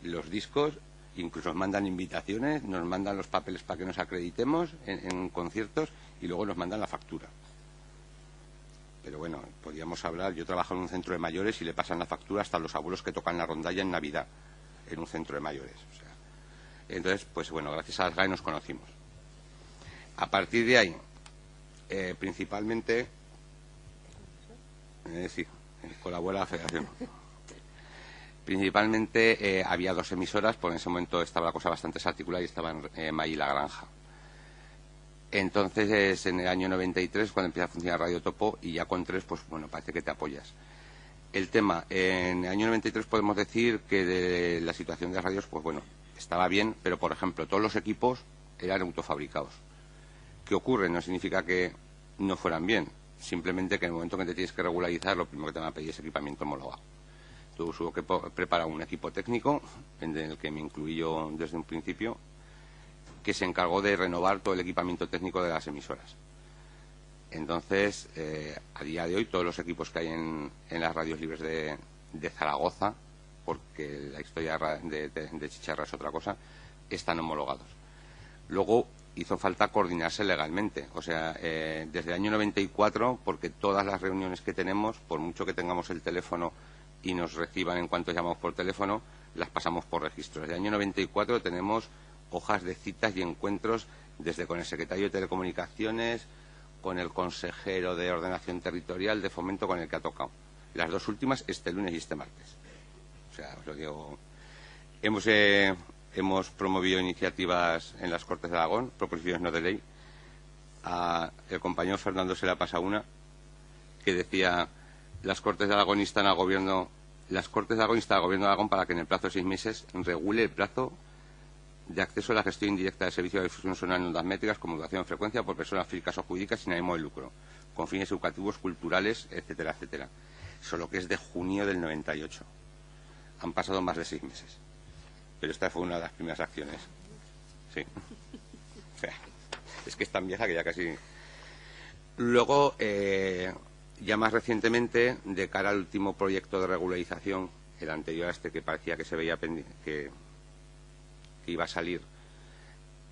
los discos, incluso nos mandan invitaciones, nos mandan los papeles para que nos acreditemos en conciertos y luego nos mandan la factura. Pero bueno, podríamos hablar, yo trabajo en un centro de mayores y le pasan la factura hasta los abuelos que tocan la rondalla en Navidad, en un centro de mayores. O sea, entonces, pues bueno, gracias a las GAE nos conocimos. A partir de ahí, principalmente, sí, colabora la Federación. Principalmente había 2 emisoras, por en ese momento estaba la cosa bastante desarticulada y estaban Mai y La Granja. Entonces, en el año 93, cuando empieza a funcionar Radio Topo, y ya con 3, pues bueno, parece que te apoyas. El tema, en el año 93 podemos decir que de la situación de radios, pues bueno, estaba bien, pero por ejemplo, todos los equipos eran autofabricados. ¿Qué ocurre? No significa que no fueran bien, simplemente que en el momento que te tienes que regularizar, lo primero que te van a pedir es equipamiento homologado. Entonces hubo que preparar un equipo técnico, en el que me incluí yo desde un principio, que se encargó de renovar todo el equipamiento técnico de las emisoras. Entonces, a día de hoy, todos los equipos que hay en las radios libres de Zaragoza, porque la historia de Chicharra es otra cosa, están homologados. Luego hizo falta coordinarse legalmente, o sea, desde el año 94, porque todas las reuniones que tenemos, por mucho que tengamos el teléfono y nos reciban en cuanto llamamos por teléfono, las pasamos por registro. Desde el año 94 tenemos hojas de citas y encuentros desde con el secretario de Telecomunicaciones, con el consejero de Ordenación Territorial, de Fomento, con el que ha tocado. Las 2 últimas este lunes y este martes. O sea, os lo digo. Hemos promovido iniciativas en las Cortes de Aragón, proposiciones no de ley. El compañero Fernando se le ha pasado una que decía: las Cortes de Aragón instan al Gobierno de Aragón para que en el plazo de 6 meses regule el plazo de acceso a la gestión indirecta del servicio de difusión sonora en ondas métricas con modulación de frecuencia por personas físicas o jurídicas sin ánimo de lucro, con fines educativos, culturales, etcétera, etcétera. Solo que es de junio del 98. Han pasado más de 6 meses. Pero esta fue una de las primeras acciones. Sí. O sea, es que es tan vieja que ya casi... Luego, ya más recientemente, de cara al último proyecto de regularización, el anterior a este que parecía que se veía que iba a salir,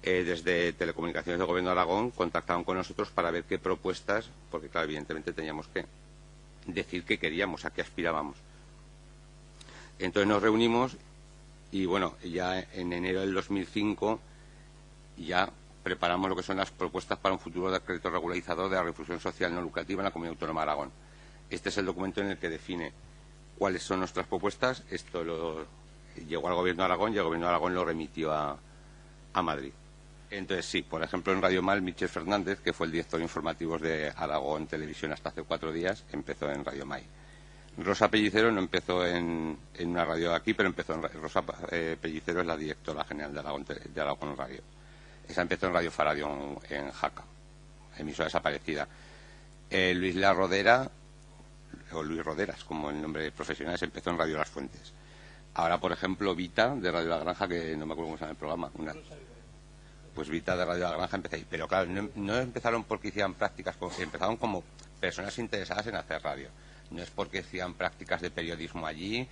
desde Telecomunicaciones del Gobierno de Aragón contactaron con nosotros para ver qué propuestas, porque claro, evidentemente teníamos que decir qué queríamos, a qué aspirábamos. Entonces nos reunimos y bueno, ya en enero del 2005 ya preparamos lo que son las propuestas para un futuro decreto regularizador de la difusión social no lucrativa en la Comunidad Autónoma de Aragón. Este es el documento en el que define cuáles son nuestras propuestas. Esto llegó al Gobierno de Aragón y el Gobierno de Aragón lo remitió a Madrid. Entonces sí, por ejemplo en Radio Mai, Michel Fernández, que fue el director de informativos de Aragón Televisión hasta hace 4 días, empezó en Radio Mai. Rosa Pellicero no empezó en una radio de aquí, pero empezó Rosa Pellicero es la directora general de Aragón Radio. Esa empezó en Radio Faradio en Jaca, emisora desaparecida. Luis La Rodera, o Luis Roderas, como el nombre profesional, empezó en Radio Las Fuentes. Ahora, por ejemplo, Vita, de Radio La Granja, que no me acuerdo cómo se llama el programa. Pues Vita, de Radio La Granja, empecé ahí. Pero claro, no empezaron porque hicieran prácticas, empezaron como personas interesadas en hacer radio. No es porque hacían prácticas de periodismo allí.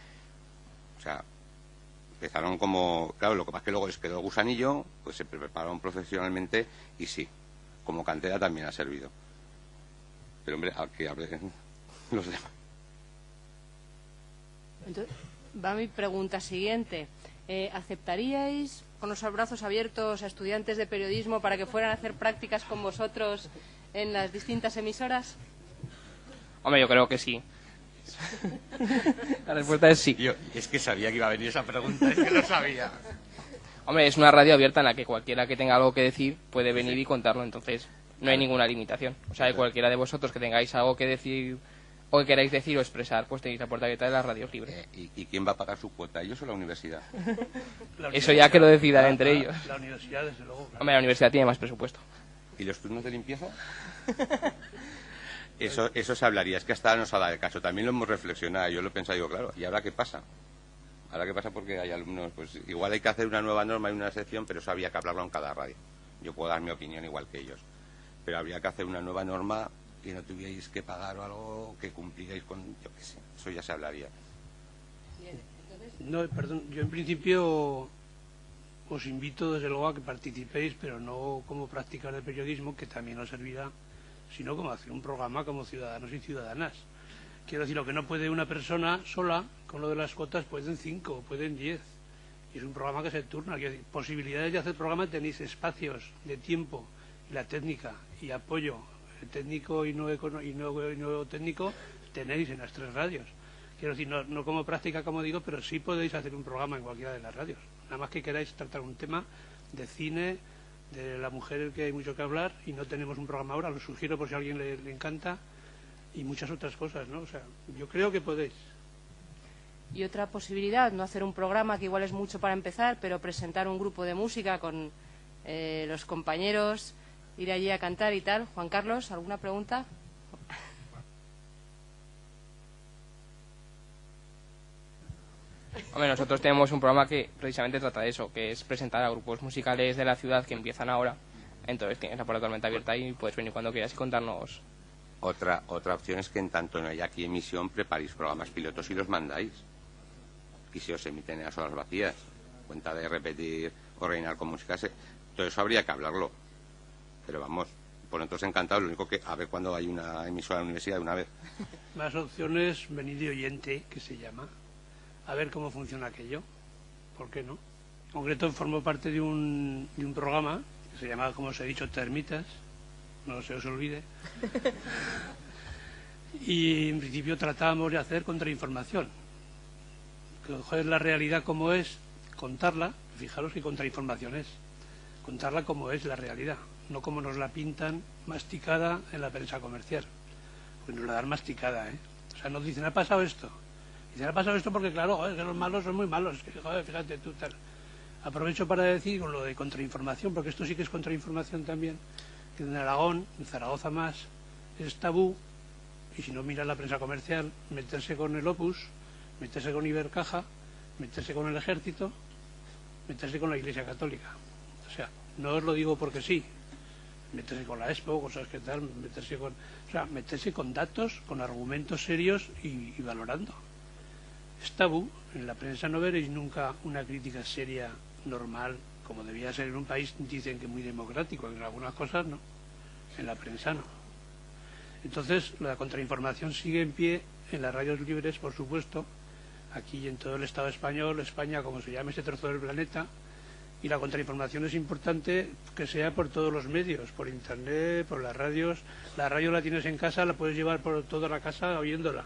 O sea, empezaron como... Claro, lo que pasa es que luego les quedó el gusanillo, pues se prepararon profesionalmente y sí, como cantera también ha servido. Pero hombre, a que hablen los demás. Entonces, va mi pregunta siguiente. ¿Aceptaríais con los brazos abiertos a estudiantes de periodismo para que fueran a hacer prácticas con vosotros en las distintas emisoras? Hombre, yo creo que sí. La respuesta es sí. Es que sabía que iba a venir esa pregunta, es que lo sabía. Hombre, es una radio abierta en la que cualquiera que tenga algo que decir puede venir y contarlo, entonces no hay ninguna limitación. O sea, que cualquiera de vosotros que tengáis algo que decir o que queráis decir o expresar, pues tenéis la puerta abierta de las radios libres. ¿Y quién va a pagar su cuota? ¿Ellos o la universidad? Eso ya que lo decidan entre ellos. La universidad, desde luego. Claro. Hombre, la universidad tiene más presupuesto. ¿Y los turnos de limpieza? Eso se hablaría, es que hasta nos ha dado el caso. También lo hemos reflexionado, yo lo he pensado, digo, claro, ¿y ahora qué pasa? Ahora qué pasa porque hay alumnos, pues igual hay que hacer una nueva norma y una sección, pero eso había que hablarlo en cada radio. Yo puedo dar mi opinión igual que ellos, pero habría que hacer una nueva norma y no tuvierais que pagar o algo que cumplierais con, yo qué sé, eso ya se hablaría. No, perdón, yo en principio os invito desde luego a que participéis, pero no como prácticas de periodismo, que también os servirá, sino como hacer un programa como ciudadanos y ciudadanas. Quiero decir, lo que no puede una persona sola, con lo de las cuotas, pueden 5, pueden 10. Y es un programa que se turna. Quiero decir, posibilidades de hacer programa tenéis, espacios de tiempo, y la técnica y apoyo técnico y no técnico tenéis en las 3 radios. Quiero decir, no como práctica, como digo, pero sí podéis hacer un programa en cualquiera de las radios. Nada más que queráis tratar un tema de cine, de la mujer, que hay mucho que hablar, y no tenemos un programa ahora, lo sugiero por si a alguien le encanta, y muchas otras cosas, ¿no? O sea, yo creo que podéis. Y otra posibilidad, no hacer un programa, que igual es mucho para empezar, pero presentar un grupo de música con los compañeros, ir allí a cantar y tal. Juan Carlos, ¿alguna pregunta? Hombre, nosotros tenemos un programa que precisamente trata de eso, que es presentar a grupos musicales de la ciudad que empiezan ahora. Entonces tienes la puerta totalmente abierta y puedes venir cuando quieras y contarnos. Otra opción es que en tanto no haya aquí emisión, preparéis programas pilotos y los mandáis. Y si os emiten en las horas vacías, cuenta de repetir o reinar con música, todo eso habría que hablarlo. Pero vamos, por nosotros encantados, lo único que a ver cuando hay una emisora en la universidad de una vez. Más opciones, venir de oyente, que se llama, a ver cómo funciona aquello. ¿Por qué no? En concreto, formo parte de un programa que se llama, como os he dicho, Termitas, no se os olvide. Y en principio tratábamos de hacer contrainformación. Coger la realidad como es, contarla. Fijaros qué contrainformación es. Contarla como es la realidad, no como nos la pintan masticada en la prensa comercial. Pues nos la dan masticada, ¿eh? O sea, nos dicen, ha pasado esto. Dicen, ha pasado esto porque, claro, joder, que los malos son muy malos. Que, joder, fíjate tú, tal. Aprovecho para decir con lo de contrainformación, porque esto sí que es contrainformación también, que en Aragón, en Zaragoza más, es tabú, y si no miras la prensa comercial, meterse con el Opus, meterse con Ibercaja, meterse con el Ejército, meterse con la Iglesia Católica. O sea, no os lo digo porque sí, meterse con la Expo, cosas que tal, meterse con datos, con argumentos serios y valorando. Es tabú, en la prensa no veréis nunca una crítica seria, normal, como debía ser en un país, dicen que muy democrático, en algunas cosas no, en la prensa no. Entonces, la contrainformación sigue en pie en las radios libres, por supuesto, aquí y en todo el Estado español, España, como se llame ese trozo del planeta, y la contrainformación es importante que sea por todos los medios, por internet, por las radios. La radio la tienes en casa, la puedes llevar por toda la casa oyéndola.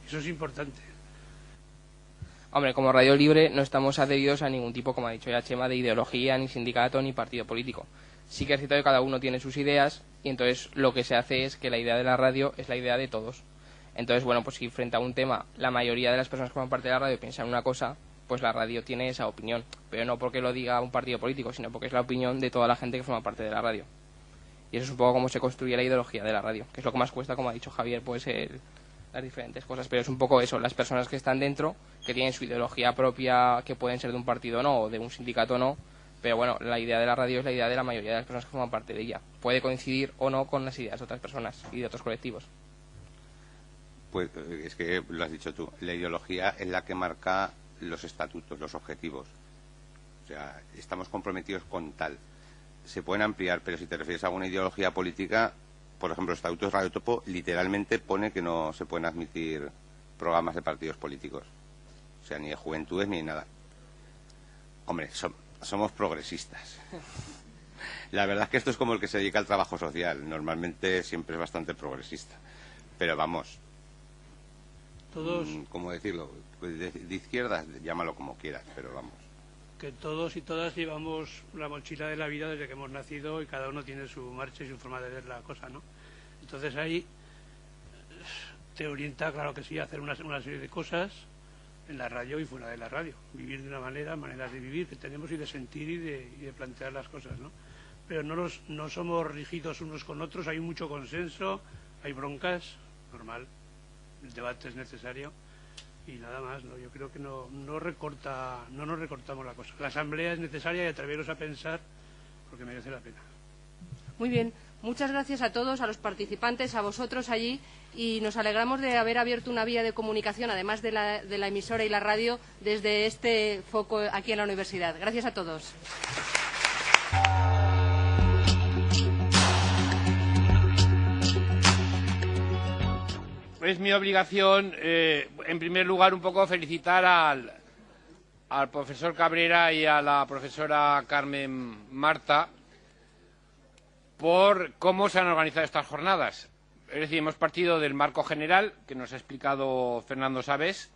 Eso es importante. Hombre, como Radio Libre no estamos adheridos a ningún tipo, como ha dicho ya Chema, de ideología, ni sindicato, ni partido político. Sí que es cierto que cada uno tiene sus ideas y entonces lo que se hace es que la idea de la radio es la idea de todos. Entonces, bueno, pues si frente a un tema la mayoría de las personas que forman parte de la radio piensan una cosa, pues la radio tiene esa opinión. Pero no porque lo diga un partido político, sino porque es la opinión de toda la gente que forma parte de la radio. Y eso es un poco cómo se construye la ideología de la radio, que es lo que más cuesta, como ha dicho Javier, pues las diferentes cosas. Pero es un poco eso, las personas que están dentro, que tienen su ideología propia, que pueden ser de un partido o no, o de un sindicato o no. Pero bueno, la idea de la radio es la idea de la mayoría de las personas que forman parte de ella. Puede coincidir o no con las ideas de otras personas y de otros colectivos. Pues es que lo has dicho tú, la ideología es la que marca los estatutos, los objetivos. O sea, estamos comprometidos con tal. Se pueden ampliar, pero si te refieres a alguna ideología política, por ejemplo, el estatuto de Radio Topo literalmente pone que no se pueden admitir programas de partidos políticos. O sea, ni de juventudes ni de nada. Hombre, somos progresistas. La verdad es que esto es como el que se dedica al trabajo social. Normalmente siempre es bastante progresista. Pero vamos, Todos, ¿cómo decirlo? De izquierdas, llámalo como quieras, pero vamos. que todos y todas llevamos la mochila de la vida desde que hemos nacido y cada uno tiene su marcha y su forma de ver la cosa, ¿no? Entonces ahí te orienta, claro que sí, a hacer una serie de cosas en la radio y fuera de la radio. Vivir de una manera, maneras de vivir que tenemos y de sentir y de plantear las cosas, ¿no? Pero no somos rígidos unos con otros, hay mucho consenso, hay broncas, normal, el debate es necesario y nada más, ¿no? Yo creo que no nos recortamos la cosa. La asamblea es necesaria y atreveros a pensar porque merece la pena. Muy bien, muchas gracias a todos, a los participantes, a vosotros allí, y nos alegramos de haber abierto una vía de comunicación, además de la emisora y la radio, desde este foco aquí en la universidad. Gracias a todos. Es mi obligación, en primer lugar, un poco felicitar al profesor Cabrera y a la profesora Carmen Marta por cómo se han organizado estas jornadas. Es decir, hemos partido del marco general, que nos ha explicado Fernando Sabés,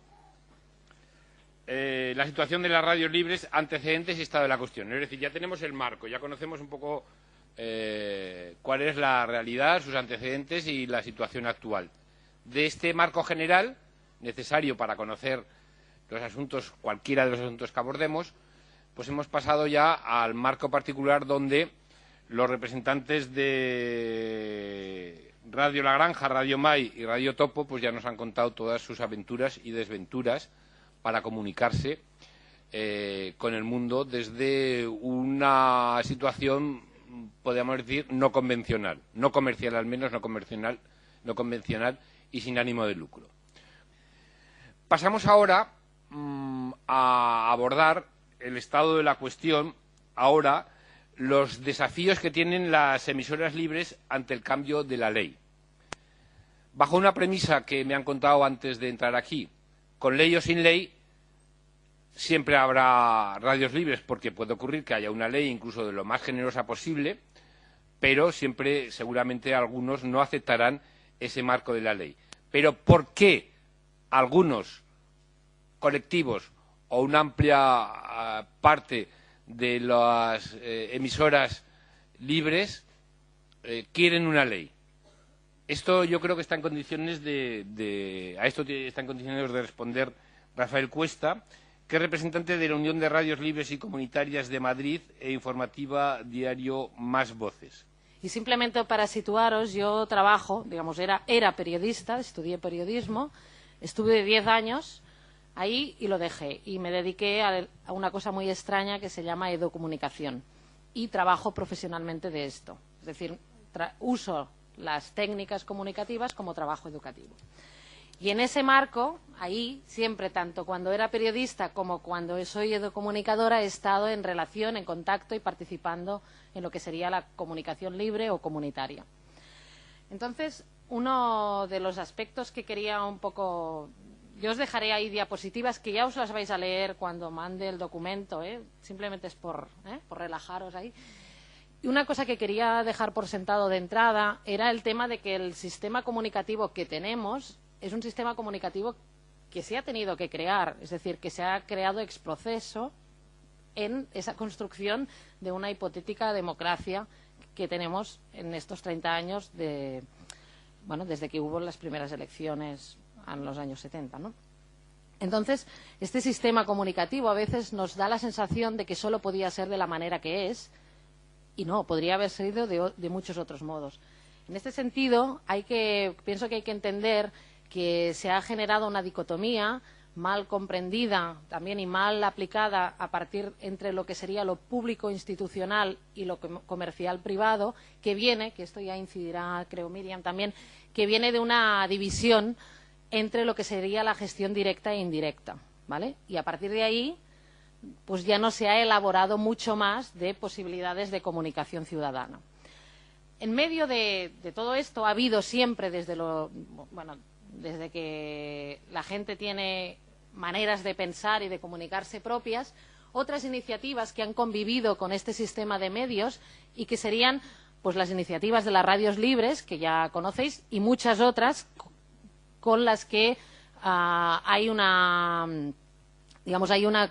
la situación de las radios libres, antecedentes y estado de la cuestión. Es decir, ya tenemos el marco, ya conocemos un poco cuál es la realidad, sus antecedentes y la situación actual. De este marco general, necesario para conocer los asuntos, cualquiera de los asuntos que abordemos, pues hemos pasado ya al marco particular donde los representantes de Radio La Granja, Radio Mai y Radio Topo pues ya nos han contado todas sus aventuras y desventuras para comunicarse con el mundo desde una situación, podríamos decir, no convencional, no comercial al menos, no convencional y sin ánimo de lucro. Pasamos ahora a abordar el estado de la cuestión, ahora los desafíos que tienen las emisoras libres ante el cambio de la ley. Bajo una premisa que me han contado antes de entrar aquí, con ley o sin ley, siempre habrá radios libres, porque puede ocurrir que haya una ley incluso de lo más generosa posible, pero siempre, seguramente, algunos no aceptarán ese marco de la ley. Pero ¿por qué algunos colectivos o una amplia parte de las emisoras libres quieren una ley? Esto yo creo que está en condiciones está en condiciones de responder Rafael Cuesta, que es representante de la Unión de Radios Libres y Comunitarias de Madrid e informativa diario Más Voces. Y simplemente para situaros, yo trabajo, digamos, era periodista, estudié periodismo, estuve 10 años ahí y lo dejé. Y me dediqué a una cosa muy extraña que se llama educomunicación. Y trabajo profesionalmente de esto. Es decir, uso las técnicas comunicativas como trabajo educativo. Y en ese marco, ahí, siempre, tanto cuando era periodista como cuando soy educomunicadora, he estado en relación, en contacto y participando en lo que sería la comunicación libre o comunitaria. Entonces, uno de los aspectos que quería un poco... Yo os dejaré ahí diapositivas que ya os las vais a leer cuando mande el documento, simplemente es por relajaros ahí. Y una cosa que quería dejar por sentado de entrada era el tema de que el sistema comunicativo que tenemos es un sistema comunicativo que se ha tenido que crear, es decir, que se ha creado ex proceso en esa construcción de una hipotética democracia que tenemos en estos 30 años desde que hubo las primeras elecciones en los años 70, ¿no? Entonces, este sistema comunicativo a veces nos da la sensación de que solo podía ser de la manera que es, y no, podría haber sido de muchos otros modos. En este sentido, pienso que hay que entender que se ha generado una dicotomía mal comprendida también y mal aplicada a partir entre lo que sería lo público institucional y lo comercial privado, que viene, que esto ya incidirá, creo, Miriam también, que viene de una división entre lo que sería la gestión directa e indirecta, ¿vale? Y a partir de ahí, pues ya no se ha elaborado mucho más de posibilidades de comunicación ciudadana. En medio de todo esto ha habido siempre desde que la gente tiene maneras de pensar y de comunicarse propias, otras iniciativas que han convivido con este sistema de medios y que serían pues las iniciativas de las radios libres, que ya conocéis, y muchas otras con las que hay una, digamos, hay una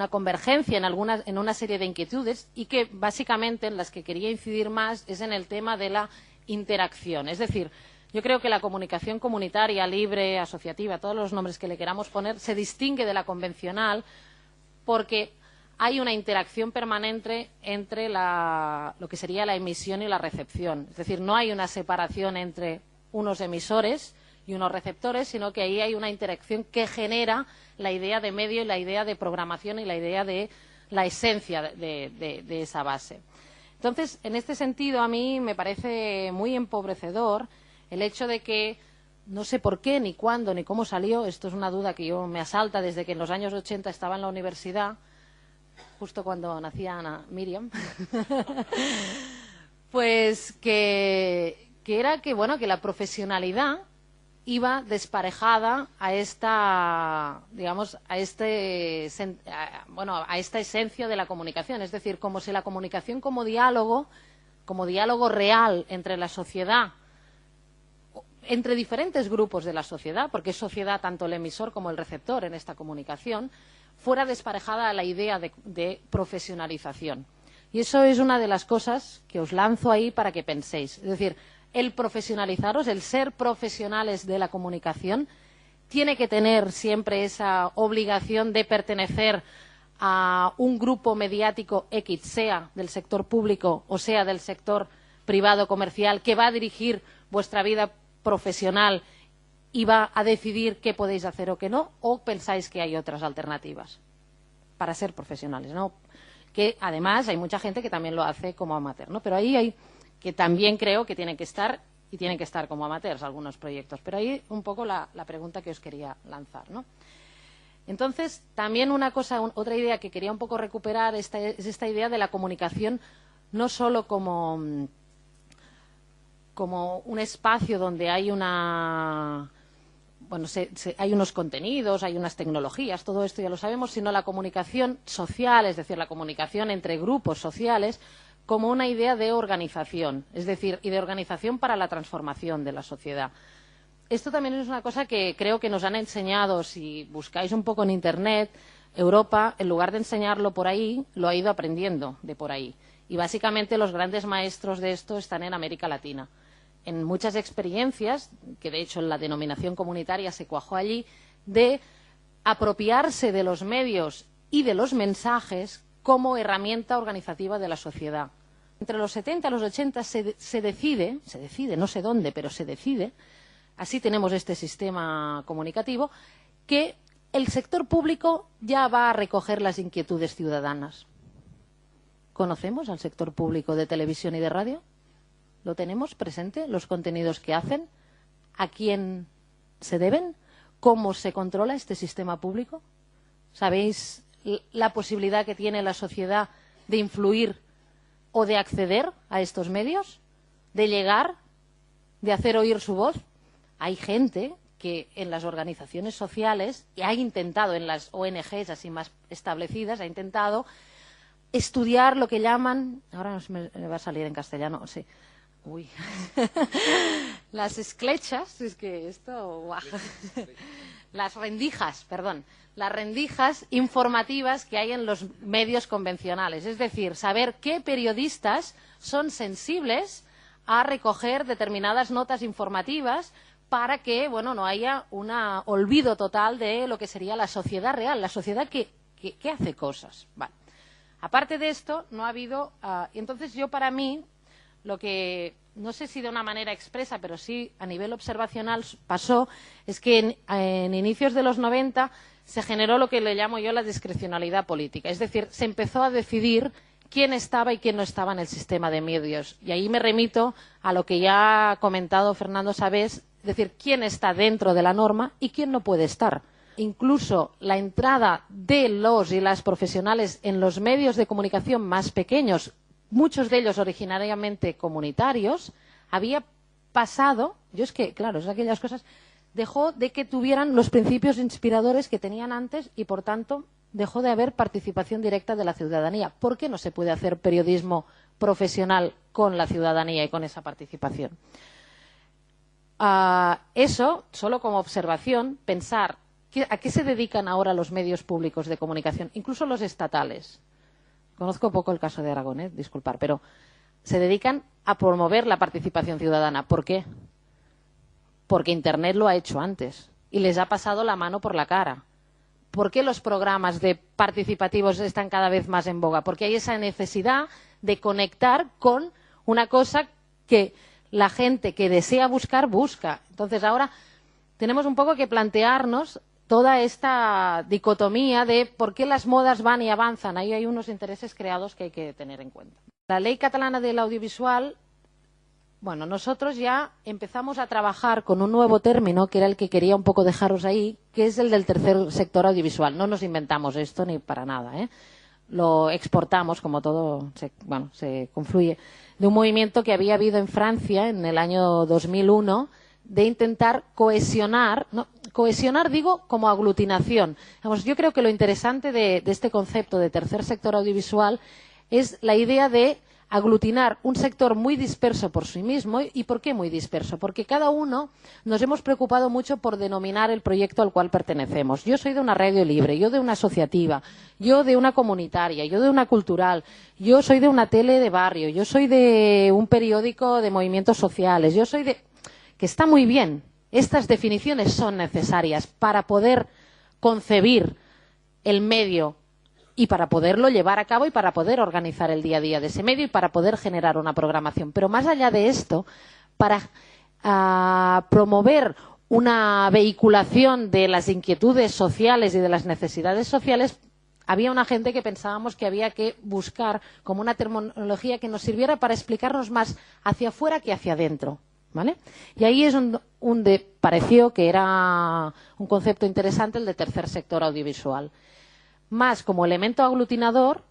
convergencia en una serie de inquietudes, y que básicamente en las que quería incidir más es en el tema de la interacción. Es decir, yo creo que la comunicación comunitaria, libre, asociativa, todos los nombres que le queramos poner, se distingue de la convencional porque hay una interacción permanente entre lo que sería la emisión y la recepción. Es decir, no hay una separación entre unos emisores y unos receptores, sino que ahí hay una interacción que genera la idea de medio y la idea de programación y la idea de la esencia de esa base. Entonces, en este sentido, a mí me parece muy empobrecedor el hecho de que no sé por qué, ni cuándo, ni cómo salió, esto es una duda que me asalta desde que en los años 80 estaba en la universidad, justo cuando nacía Ana Miriam, pues que era que, bueno, que la profesionalidad iba desparejada a esta, digamos, a esta esencia de la comunicación. Es decir, como si la comunicación como diálogo real entre la sociedad, entre diferentes grupos de la sociedad, porque es sociedad tanto el emisor como el receptor en esta comunicación, fuera desparejada a la idea de profesionalización. Y eso es una de las cosas que os lanzo ahí para que penséis. Es decir, el profesionalizaros, el ser profesionales de la comunicación, tiene que tener siempre esa obligación de pertenecer a un grupo mediático X, sea del sector público o sea del sector privado comercial, que va a dirigir vuestra vida profesional y va a decidir qué podéis hacer o qué no, o pensáis que hay otras alternativas para ser profesionales, ¿no? Que además hay mucha gente que también lo hace como amateur, ¿no? Pero ahí hay que también creo que tienen que estar, y tienen que estar como amateurs algunos proyectos. Pero ahí un poco la pregunta que os quería lanzar, ¿no? Entonces, también una cosa, otra idea que quería un poco recuperar es esta idea de la comunicación no solo como un espacio donde hay hay unos contenidos, hay unas tecnologías, todo esto ya lo sabemos, sino la comunicación social, es decir, la comunicación entre grupos sociales, como una idea de organización, es decir, y de organización para la transformación de la sociedad. Esto también es una cosa que creo que nos han enseñado, si buscáis un poco en Internet, Europa, en lugar de enseñarlo por ahí, lo ha ido aprendiendo de por ahí. Y básicamente los grandes maestros de esto están en América Latina. En muchas experiencias, que de hecho la denominación comunitaria se cuajó allí, de apropiarse de los medios y de los mensajes como herramienta organizativa de la sociedad. Entre los 70 y los 80 se decide, no sé dónde, pero se decide, así tenemos este sistema comunicativo, que el sector público ya va a recoger las inquietudes ciudadanas. ¿Conocemos al sector público de televisión y de radio? ¿Lo tenemos presente? ¿Los contenidos que hacen? ¿A quién se deben? ¿Cómo se controla este sistema público? ¿Sabéis la posibilidad que tiene la sociedad de influir o de acceder a estos medios? ¿De llegar? ¿De hacer oír su voz? Hay gente que en las organizaciones sociales, y ha intentado en las ONGs así más establecidas, ha intentado estudiar lo que llaman, ahora me va a salir en castellano, sí, uy, las esclechas, es que esto, las rendijas, perdón, las rendijas informativas que hay en los medios convencionales, es decir, saber qué periodistas son sensibles a recoger determinadas notas informativas para que, bueno, no haya un olvido total de lo que sería la sociedad real, la sociedad que hace cosas. Vale. Aparte de esto, no ha habido... entonces, yo para mí, lo que no sé si de una manera expresa, pero sí a nivel observacional pasó, es que en inicios de los 90 se generó lo que le llamo yo la discrecionalidad política. Es decir, se empezó a decidir quién estaba y quién no estaba en el sistema de medios. Y ahí me remito a lo que ya ha comentado Fernando Sabés, es decir, quién está dentro de la norma y quién no puede estar. Incluso la entrada de los y las profesionales en los medios de comunicación más pequeños, muchos de ellos originariamente comunitarios, había pasado, yo es que, claro, es aquellas cosas, dejó de que tuvieran los principios inspiradores que tenían antes y, por tanto, dejó de haber participación directa de la ciudadanía. ¿Por qué no se puede hacer periodismo profesional con la ciudadanía y con esa participación? Eso, solo como observación, pensar ¿a qué se dedican ahora los medios públicos de comunicación, incluso los estatales? Conozco poco el caso de Aragón, disculpar, pero se dedican a promover la participación ciudadana. ¿Por qué? Porque Internet lo ha hecho antes y les ha pasado la mano por la cara. ¿Por qué los programas de participativos están cada vez más en boga? Porque hay esa necesidad de conectar con una cosa que la gente que desea buscar, busca. Entonces ahora tenemos un poco que plantearnos toda esta dicotomía de por qué las modas van y avanzan. Ahí hay unos intereses creados que hay que tener en cuenta. La Ley Catalana del Audiovisual, bueno, nosotros ya empezamos a trabajar con un nuevo término, que era el que quería un poco dejaros ahí, que es el del tercer sector audiovisual. No nos inventamos esto ni para nada, Lo exportamos, como todo se confluye, de un movimiento que había habido en Francia en el año 2001, de intentar cohesionar, cohesionar digo como aglutinación. Yo creo que lo interesante de este concepto de tercer sector audiovisual es la idea de aglutinar un sector muy disperso por sí mismo. ¿Y por qué muy disperso? Porque cada uno nos hemos preocupado mucho por denominar el proyecto al cual pertenecemos. Yo soy de una radio libre, yo de una asociativa, yo de una comunitaria, yo de una cultural, yo soy de una tele de barrio, yo soy de un periódico de movimientos sociales, yo soy de... que está muy bien. Estas definiciones son necesarias para poder concebir el medio y para poderlo llevar a cabo y para poder organizar el día a día de ese medio y para poder generar una programación. Pero más allá de esto, para promover una vehiculación de las inquietudes sociales y de las necesidades sociales, había una gente que pensábamos que había que buscar como una terminología que nos sirviera para explicarnos más hacia afuera que hacia adentro. ¿Vale? Y ahí es donde pareció que era un concepto interesante el de tercer sector audiovisual. Más como elemento aglutinador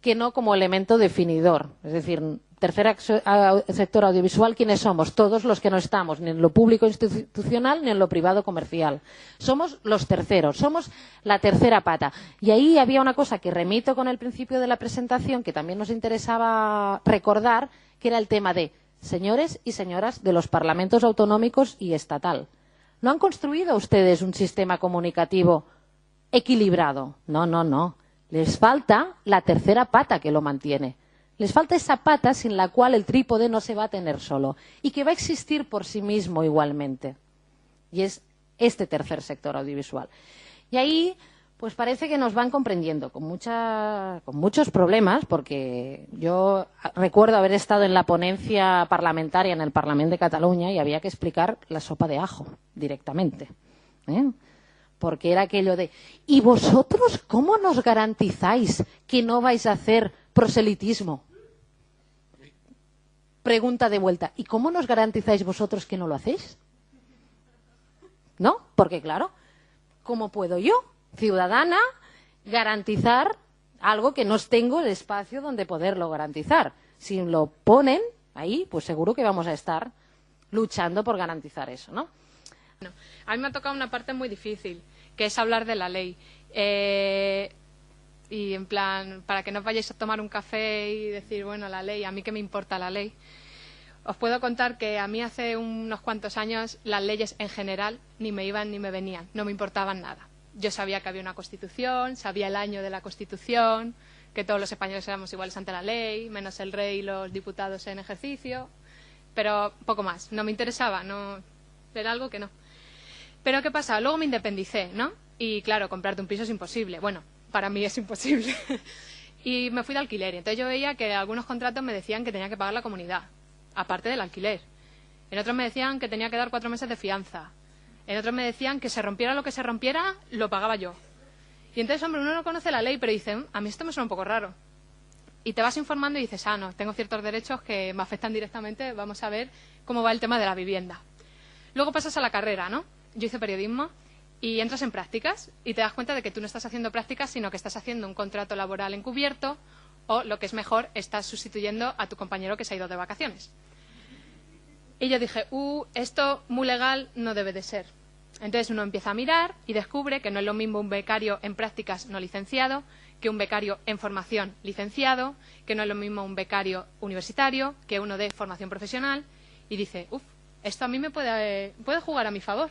que no como elemento definidor. Es decir, tercer sector audiovisual, ¿quiénes somos? Todos los que no estamos ni en lo público institucional ni en lo privado comercial. Somos los terceros, somos la tercera pata. Y ahí había una cosa que remito con el principio de la presentación que también nos interesaba recordar, que era el tema de señores y señoras de los parlamentos autonómicos y estatal. ¿No han construido ustedes un sistema comunicativo equilibrado? No, no, no. Les falta la tercera pata que lo mantiene. Les falta esa pata sin la cual el trípode no se va a tener solo y que va a existir por sí mismo igualmente. Y es este tercer sector audiovisual. Y ahí, pues parece que nos van comprendiendo con muchos problemas, porque yo recuerdo haber estado en la ponencia parlamentaria en el Parlamento de Cataluña y había que explicar la sopa de ajo directamente, porque era aquello de ¿y vosotros cómo nos garantizáis que no vais a hacer proselitismo? Pregunta de vuelta, ¿y cómo nos garantizáis vosotros que no lo hacéis? ¿No? Porque claro, ¿cómo puedo yo, ciudadana, garantizar algo que no tengo el espacio donde poderlo garantizar? Si lo ponen ahí, pues seguro que vamos a estar luchando por garantizar eso, ¿no? Bueno, a mí me ha tocado una parte muy difícil, que es hablar de la ley. Y en plan, para que no vayáis a tomar un café y decir, bueno, la ley, ¿a mí qué me importa la ley? Os puedo contar que a mí hace unos cuantos años las leyes en general ni me iban ni me venían, no me importaban nada. Yo sabía que había una Constitución, sabía el año de la Constitución, que todos los españoles éramos iguales ante la ley, menos el rey y los diputados en ejercicio, pero poco más. No me interesaba, no era algo que no. Pero ¿qué pasa? Luego me independicé, ¿no? Y claro, comprarte un piso es imposible. Bueno, para mí es imposible. Y me fui de alquiler. Y entonces yo veía que algunos contratos me decían que tenía que pagar la comunidad, aparte del alquiler. En otros me decían que tenía que dar 4 meses de fianza. En otros me decían que se rompiera lo que se rompiera, lo pagaba yo. Y entonces, hombre, uno no conoce la ley, pero dice, a mí esto me suena un poco raro. Y te vas informando y dices, no, tengo ciertos derechos que me afectan directamente, vamos a ver cómo va el tema de la vivienda. Luego pasas a la carrera, ¿no? Yo hice periodismo y entras en prácticas y te das cuenta de que tú no estás haciendo prácticas, sino que estás haciendo un contrato laboral encubierto o, lo que es mejor, estás sustituyendo a tu compañero que se ha ido de vacaciones. Y yo dije, esto muy legal no debe de ser. Entonces uno empieza a mirar y descubre que no es lo mismo un becario en prácticas no licenciado que un becario en formación licenciado, que no es lo mismo un becario universitario que uno de formación profesional, y dice, esto a mí me puede jugar a mi favor.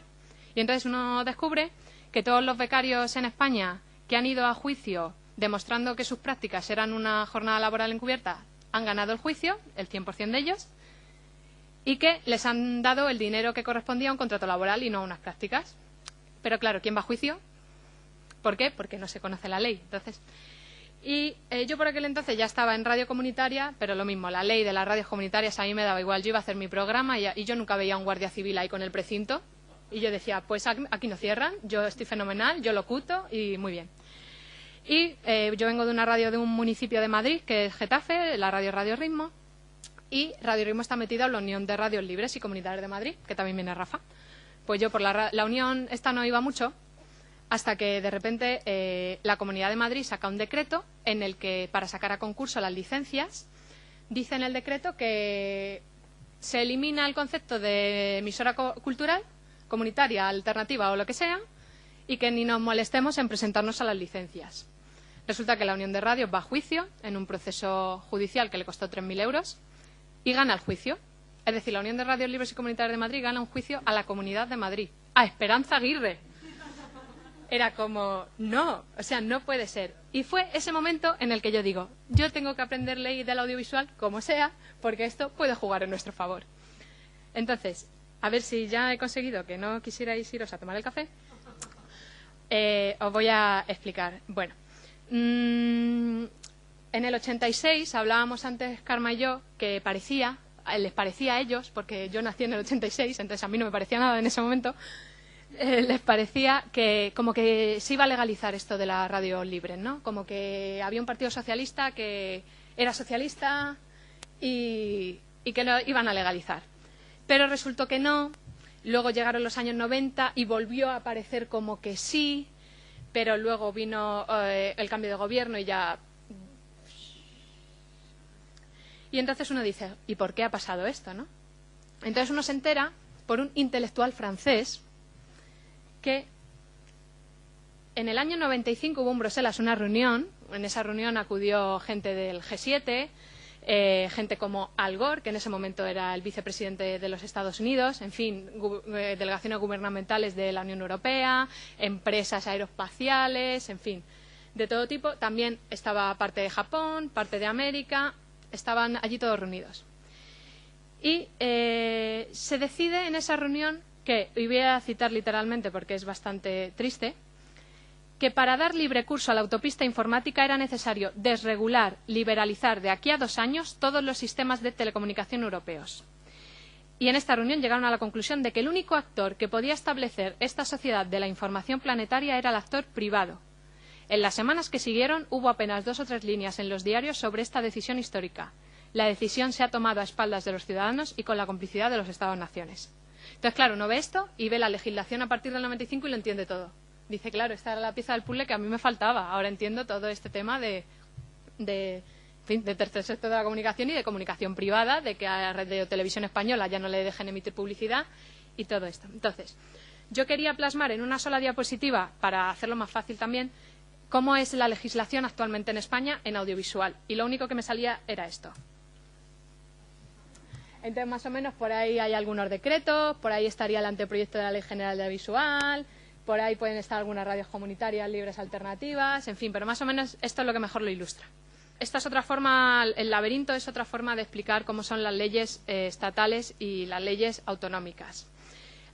Y entonces uno descubre que todos los becarios en España que han ido a juicio demostrando que sus prácticas eran una jornada laboral encubierta han ganado el juicio, el 100% de ellos, y que les han dado el dinero que correspondía a un contrato laboral y no a unas prácticas. Pero claro, ¿quién va a juicio? ¿Por qué? Porque no se conoce la ley. Entonces, yo por aquel entonces ya estaba en radio comunitaria, pero lo mismo, la ley de las radios comunitarias a mí me daba igual. Yo iba a hacer mi programa y yo nunca veía a un guardia civil ahí con el precinto. Y yo decía, pues aquí no cierran, yo estoy fenomenal, yo locuto y muy bien. Y yo vengo de una radio de un municipio de Madrid, que es Getafe, la Radio Ritmo. Y Radio Ritmo está metida en la Unión de Radios Libres y Comunitarias de Madrid, que también viene Rafa. Pues yo por la unión esta no iba mucho, hasta que de repente la Comunidad de Madrid saca un decreto en el que, para sacar a concurso las licencias, dice en el decreto que se elimina el concepto de emisora cultural, comunitaria, alternativa o lo que sea, y que ni nos molestemos en presentarnos a las licencias. Resulta que la Unión de Radios va a juicio en un proceso judicial que le costó 3.000 euros y gana el juicio. Es decir, la Unión de Radios Libres y Comunitarias de Madrid gana un juicio a la Comunidad de Madrid, a Esperanza Aguirre. Era como, no, o sea, no puede ser. Y fue ese momento en el que yo digo, yo tengo que aprender ley del audiovisual como sea, porque esto puede jugar en nuestro favor. Entonces, a ver si ya he conseguido que no quisierais iros a tomar el café. Os voy a explicar. Bueno, en el 86 hablábamos antes, Karma y yo, que les parecía a ellos, porque yo nací en el 86, entonces a mí no me parecía nada en ese momento, les parecía que como que se iba a legalizar esto de la radio libre, ¿no? Como que había un partido socialista que era socialista y que lo iban a legalizar. Pero resultó que no. Luego llegaron los años 90 y volvió a parecer como que sí, pero luego vino el cambio de gobierno y ya... Y entonces uno dice, ¿y por qué ha pasado esto, no? Entonces uno se entera por un intelectual francés que en el año 95 hubo en Bruselas una reunión. En esa reunión acudió gente del G7, gente como Al Gore, que en ese momento era el vicepresidente de los Estados Unidos, en fin, delegaciones gubernamentales de la Unión Europea, empresas aeroespaciales, en fin, de todo tipo. También estaba parte de Japón, parte de América, estaban allí todos reunidos. Y se decide en esa reunión que, y voy a citar literalmente porque es bastante triste, que para dar libre curso a la autopista informática era necesario desregular, liberalizar de aquí a 2 años todos los sistemas de telecomunicación europeos. Y en esta reunión llegaron a la conclusión de que el único actor que podía establecer esta sociedad de la información planetaria era el actor privado. En las semanas que siguieron hubo apenas 2 o 3 líneas en los diarios sobre esta decisión histórica. La decisión se ha tomado a espaldas de los ciudadanos y con la complicidad de los Estados-naciones. Entonces, claro, uno ve esto y ve la legislación a partir del 95 y lo entiende todo. Dice, claro, esta era la pieza del puzzle que a mí me faltaba. Ahora entiendo todo este tema de tercer sector de la comunicación y de comunicación privada, de que a Radio Televisión Española ya no le dejen emitir publicidad y todo esto. Entonces, yo quería plasmar en una sola diapositiva, para hacerlo más fácil también, cómo es la legislación actualmente en España en audiovisual. Y lo único que me salía era esto. Entonces, más o menos, por ahí hay algunos decretos, por ahí estaría el anteproyecto de la Ley General de Audiovisual, por ahí pueden estar algunas radios comunitarias libres alternativas, en fin, pero más o menos esto es lo que mejor lo ilustra. Esta es otra forma, el laberinto es otra forma de explicar cómo son las leyes estatales y las leyes autonómicas.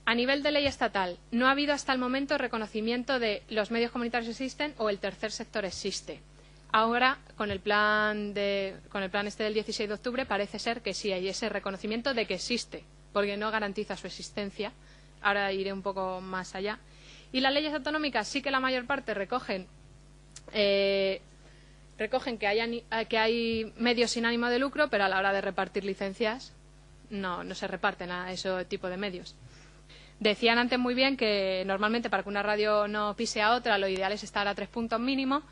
A nivel de ley estatal, no ha habido hasta el momento reconocimiento de los medios comunitarios existen o el tercer sector existe. Ahora, con el plan este del 16 de octubre, parece ser que sí hay ese reconocimiento de que existe, porque no garantiza su existencia. Ahora iré un poco más allá. Y las leyes autonómicas sí que la mayor parte recogen que hay medios sin ánimo de lucro, pero a la hora de repartir licencias no se reparten a ese tipo de medios. Decían antes muy bien que normalmente para que una radio no pise a otra, lo ideal es estar a 3 puntos mínimo.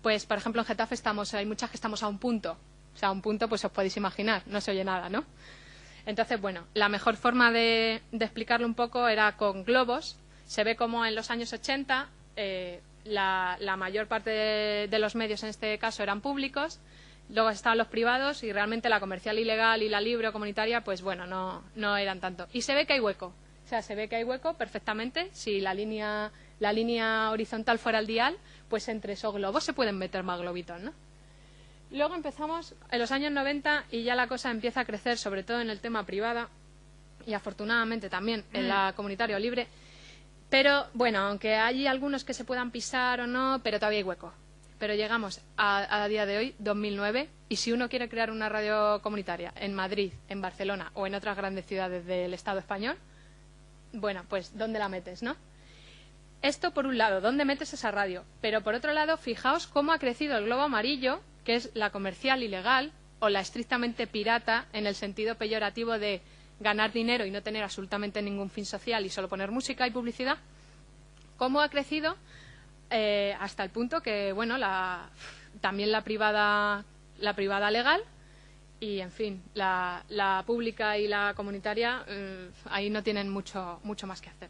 Pues, por ejemplo, en Getafe hay muchas que estamos a 1 punto. O sea, a 1 punto, pues os podéis imaginar, no se oye nada, ¿no? Entonces, bueno, la mejor forma de explicarlo un poco era con globos. se ve como en los años 80 la mayor parte de los medios en este caso eran públicos, luego estaban los privados y realmente la comercial ilegal y la libre o comunitaria, pues bueno, no eran tanto. Y se ve que hay hueco, o sea, se ve que hay hueco perfectamente. Si la línea horizontal fuera el dial, pues entre esos globos se pueden meter más globitos, ¿no? Luego empezamos en los años 90 y ya la cosa empieza a crecer, sobre todo en el tema privada y afortunadamente también en la comunitaria o libre. Pero, bueno, aunque hay algunos que se puedan pisar o no, pero todavía hay hueco. Pero llegamos a día de hoy, 2009, y si uno quiere crear una radio comunitaria en Madrid, en Barcelona o en otras grandes ciudades del Estado español, bueno, pues ¿dónde la metes, no? Esto por un lado, ¿dónde metes esa radio? Pero por otro lado, fijaos cómo ha crecido el globo amarillo, que es la comercial ilegal o la estrictamente pirata en el sentido peyorativo de ganar dinero y no tener absolutamente ningún fin social y solo poner música y publicidad. ¿Cómo ha crecido? Hasta el punto que, bueno, también la privada legal y, en fin, la pública y la comunitaria ahí no tienen mucho más que hacer.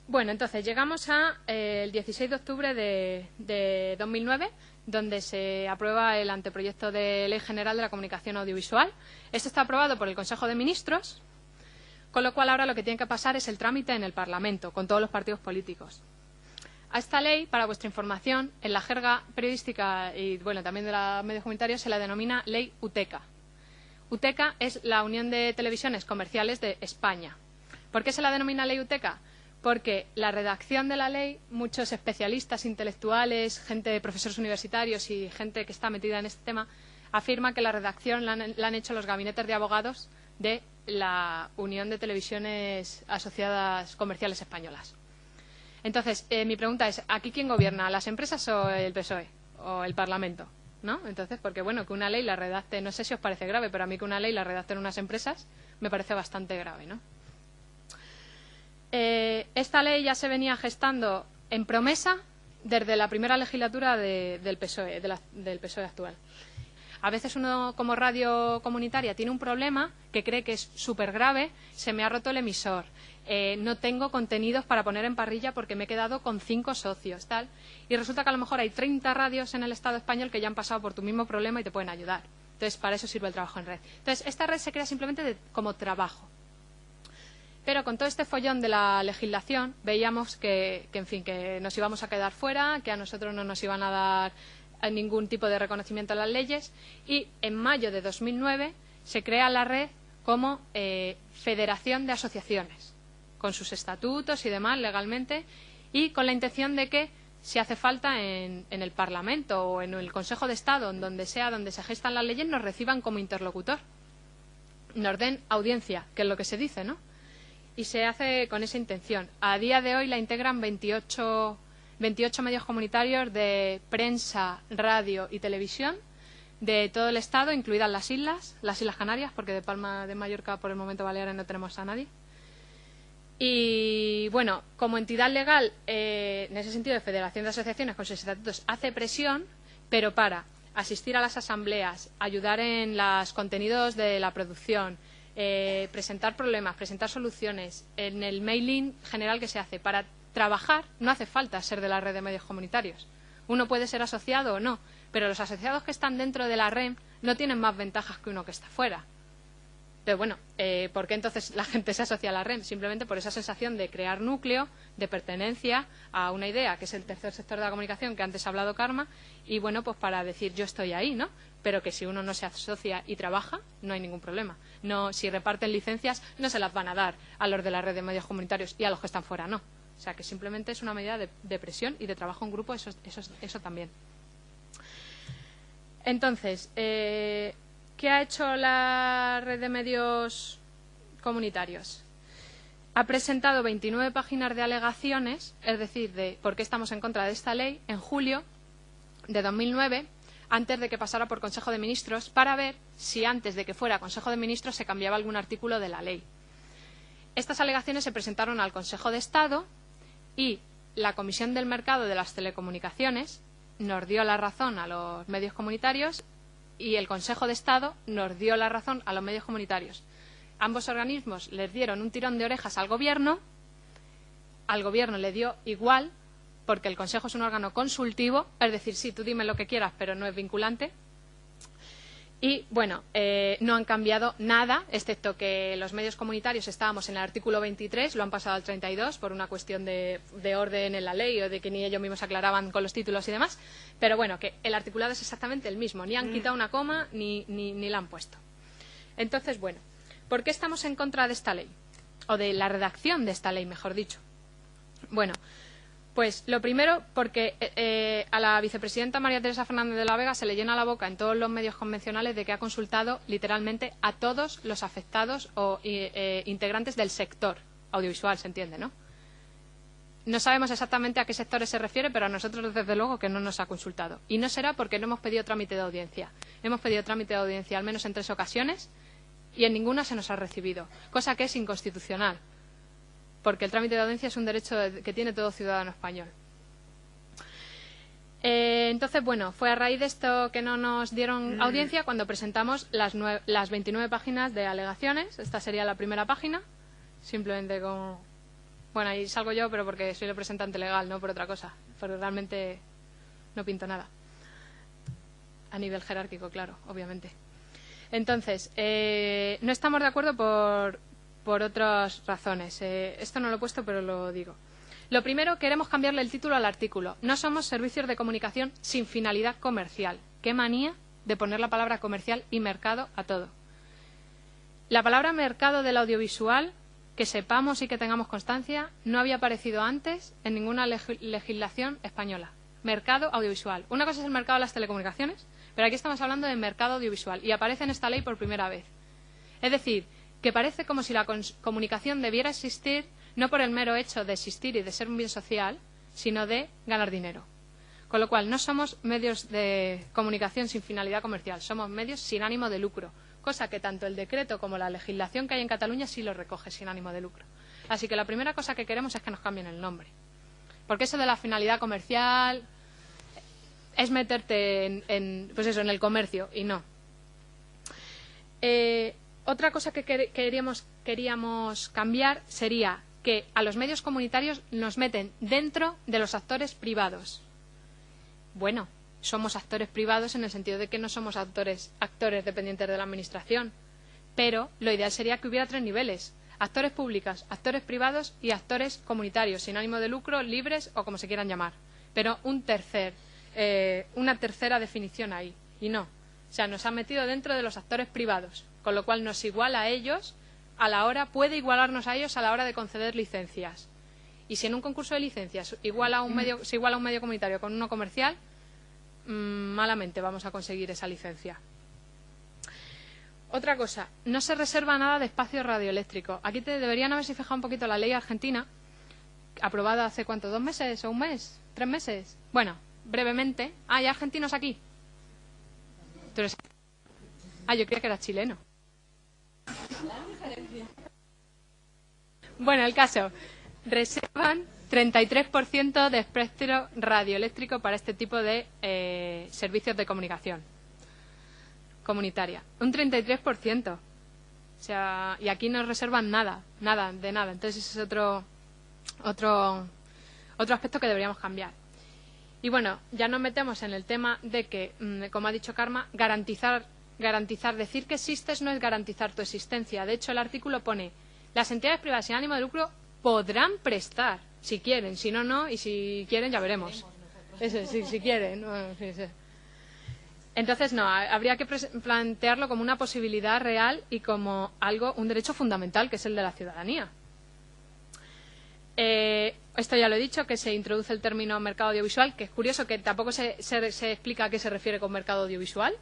Bueno, entonces llegamos el 16 de octubre de 2009, donde se aprueba el anteproyecto de Ley General de la Comunicación Audiovisual. Esto está aprobado por el Consejo de Ministros, con lo cual ahora lo que tiene que pasar es el trámite en el Parlamento, con todos los partidos políticos. A esta ley, para vuestra información, en la jerga periodística y bueno, también de los medios comunitarios, se la denomina Ley UTECA. UTECA es la Unión de Televisiones Comerciales de España. ¿Por qué se la denomina Ley UTECA? Porque la redacción de la ley, muchos especialistas intelectuales, profesores universitarios y gente que está metida en este tema, afirma que la redacción la han hecho los gabinetes de abogados de la Unión de Televisiones Asociadas Comerciales Españolas. Entonces, mi pregunta es, ¿aquí quién gobierna? ¿Las empresas o el PSOE? ¿O el Parlamento? ¿No? Entonces, porque bueno, que una ley la redacte, no sé si os parece grave, pero a mí que una ley la redacten unas empresas me parece bastante grave, ¿no? Esta ley ya se venía gestando en promesa desde la primera legislatura del PSOE, del PSOE actual. A veces uno como radio comunitaria tiene un problema que cree que es súper grave, se me ha roto el emisor, no tengo contenidos para poner en parrilla porque me he quedado con 5 socios, tal, y resulta que a lo mejor hay 30 radios en el Estado español que ya han pasado por tu mismo problema y te pueden ayudar. Entonces, para eso sirve el trabajo en red. Entonces, esta red se crea simplemente como trabajo. Pero con todo este follón de la legislación veíamos que nos íbamos a quedar fuera, que a nosotros no nos iban a dar ningún tipo de reconocimiento a las leyes y en mayo de 2009 se crea la red como federación de asociaciones, con sus estatutos y demás legalmente y con la intención de que si hace falta en el Parlamento o en el Consejo de Estado, en donde sea donde se gestan las leyes, nos reciban como interlocutor, nos den audiencia, que es lo que se dice, ¿no? Y se hace con esa intención. A día de hoy la integran 28 medios comunitarios de prensa, radio y televisión de todo el Estado, incluidas las Islas Canarias, porque de Palma de Mallorca por el momento Baleares no tenemos a nadie. Y bueno, como entidad legal, en ese sentido de federación de asociaciones con sus estatutos, hace presión, pero para asistir a las asambleas, ayudar en los contenidos de la producción, presentar problemas, presentar soluciones, en el mailing general que se hace. Para trabajar no hace falta ser de la red de medios comunitarios. Uno puede ser asociado o no, pero los asociados que están dentro de la red no tienen más ventajas que uno que está fuera. Entonces, bueno, ¿por qué entonces la gente se asocia a la red? Simplemente por esa sensación de crear núcleo, de pertenencia a una idea, que es el tercer sector de la comunicación, que antes ha hablado Karma, y bueno, pues para decir yo estoy ahí, ¿no? Pero que si uno no se asocia y trabaja, no hay ningún problema. No, si reparten licencias, no se las van a dar a los de la red de medios comunitarios y a los que están fuera, no. O sea, que simplemente es una medida de presión y de trabajo en grupo, eso también. Entonces, ¿qué ha hecho la red de medios comunitarios? Ha presentado 29 páginas de alegaciones, es decir, de por qué estamos en contra de esta ley, en julio de 2009, antes de que pasara por Consejo de Ministros, para ver si antes de que fuera Consejo de Ministros se cambiaba algún artículo de la ley. Estas alegaciones se presentaron al Consejo de Estado y la Comisión del Mercado de las Telecomunicaciones nos dio la razón a los medios comunitarios y el Consejo de Estado nos dio la razón a los medios comunitarios. ambos organismos les dieron un tirón de orejas al Gobierno le dio igual, porque el Consejo es un órgano consultivo, es decir, sí, tú dime lo que quieras, pero no es vinculante. Y, bueno, no han cambiado nada, excepto que los medios comunitarios estábamos en el artículo 23, lo han pasado al 32 por una cuestión de orden en la ley o de que ni ellos mismos aclaraban con los títulos y demás. Pero, bueno, que el articulado es exactamente el mismo, ni han quitado una coma ni la han puesto. Entonces, bueno, ¿por qué estamos en contra de esta ley? O de la redacción de esta ley, mejor dicho. Bueno, pues lo primero porque a la vicepresidenta María Teresa Fernández de la Vega se le llena la boca en todos los medios convencionales de que ha consultado literalmente a todos los afectados o integrantes del sector audiovisual, se entiende, ¿no? No sabemos exactamente a qué sectores se refiere, pero a nosotros desde luego que no nos ha consultado. Y no será porque no hemos pedido trámite de audiencia. Hemos pedido trámite de audiencia al menos en 3 ocasiones y en ninguna se nos ha recibido, cosa que es inconstitucional, porque el trámite de audiencia es un derecho que tiene todo ciudadano español. Entonces, bueno, fue a raíz de esto que no nos dieron audiencia cuando presentamos las 29 páginas de alegaciones. Esta sería la primera página, simplemente como... Bueno, ahí salgo yo, pero porque soy el representante legal, no por otra cosa, porque realmente no pinto nada. A nivel jerárquico, claro, obviamente. Entonces, no estamos de acuerdo por otras razones. Esto no lo he puesto, pero lo digo. Lo primero, queremos cambiarle el título al artículo. No somos servicios de comunicación sin finalidad comercial. Qué manía de poner la palabra comercial y mercado a todo. La palabra mercado del audiovisual, que sepamos y que tengamos constancia, no había aparecido antes en ninguna legislación española. Mercado audiovisual. Una cosa es el mercado de las telecomunicaciones, pero aquí estamos hablando de mercado audiovisual y aparece en esta ley por primera vez. Es decir, que parece como si la comunicación debiera existir no por el mero hecho de existir y de ser un bien social, sino de ganar dinero. Con lo cual, no somos medios de comunicación sin finalidad comercial, somos medios sin ánimo de lucro, cosa que tanto el decreto como la legislación que hay en Cataluña sí lo recoge sin ánimo de lucro. Así que la primera cosa que queremos es que nos cambien el nombre. Porque eso de la finalidad comercial es meterte pues eso, en el comercio, y no. Otra cosa que queríamos cambiar sería que a los medios comunitarios nos meten dentro de los actores privados. Bueno, somos actores privados en el sentido de que no somos actores dependientes de la Administración, pero lo ideal sería que hubiera 3 niveles: actores públicos, actores privados y actores comunitarios, sin ánimo de lucro, libres o como se quieran llamar. Pero una tercera definición ahí, y no. O sea, nos han metido dentro de los actores privados, con lo cual nos iguala a ellos puede igualarnos a ellos a la hora de conceder licencias. Y si en un concurso de licencias se iguala un medio comunitario con uno comercial, malamente vamos a conseguir esa licencia. Otra cosa, no se reserva nada de espacio radioeléctrico. Aquí deberían haberse fijado un poquito la ley argentina, aprobada hace ¿cuánto? ¿2 meses o 1 mes? ¿3 meses? Bueno, brevemente. ¿Hay argentinos aquí? Yo creía que era chileno. Bueno, el caso. Reservan 33% de espectro radioeléctrico para este tipo de servicios de comunicación comunitaria. Un 33%. O sea, y aquí no reservan nada. Entonces ese es otro aspecto que deberíamos cambiar. Y bueno, ya nos metemos en el tema de que, como ha dicho Karma, garantizar, decir que existes no es garantizar tu existencia. De hecho, el artículo pone: las entidades privadas sin ánimo de lucro podrán prestar, si quieren, si no, no, y si quieren ya veremos. Eso, si quieren. No, sí. Entonces, no, habría que plantearlo como una posibilidad real y como un derecho fundamental, que es el de la ciudadanía. Esto ya lo he dicho, que se introduce el término mercado audiovisual, que es curioso que tampoco se explica a qué se refiere con mercado audiovisual,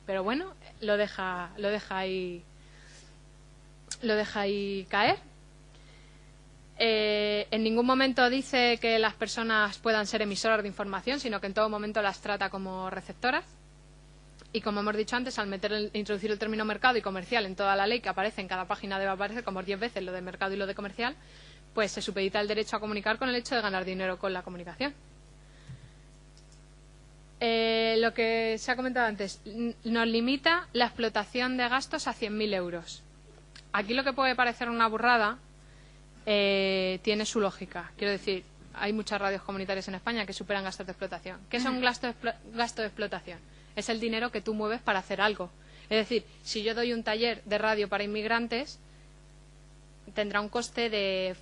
pero bueno, lo deja ahí caer. En ningún momento dice que las personas puedan ser emisoras de información, sino que en todo momento las trata como receptoras. Y como hemos dicho antes, al introducir el término mercado y comercial en toda la ley, que aparece en cada página, debe aparecer como 10 veces lo de mercado y lo de comercial, pues se supedita el derecho a comunicar con el hecho de ganar dinero con la comunicación. Lo que se ha comentado antes, nos limita la explotación de gastos a 100.000 euros. aquí lo que puede parecer una burrada tiene su lógica. Quiero decir, hay muchas radios comunitarias en España que superan gastos de explotación. ¿Qué son gastos de explotación? Es el dinero que tú mueves para hacer algo. Es decir, si yo doy un taller de radio para inmigrantes, tendrá un coste de...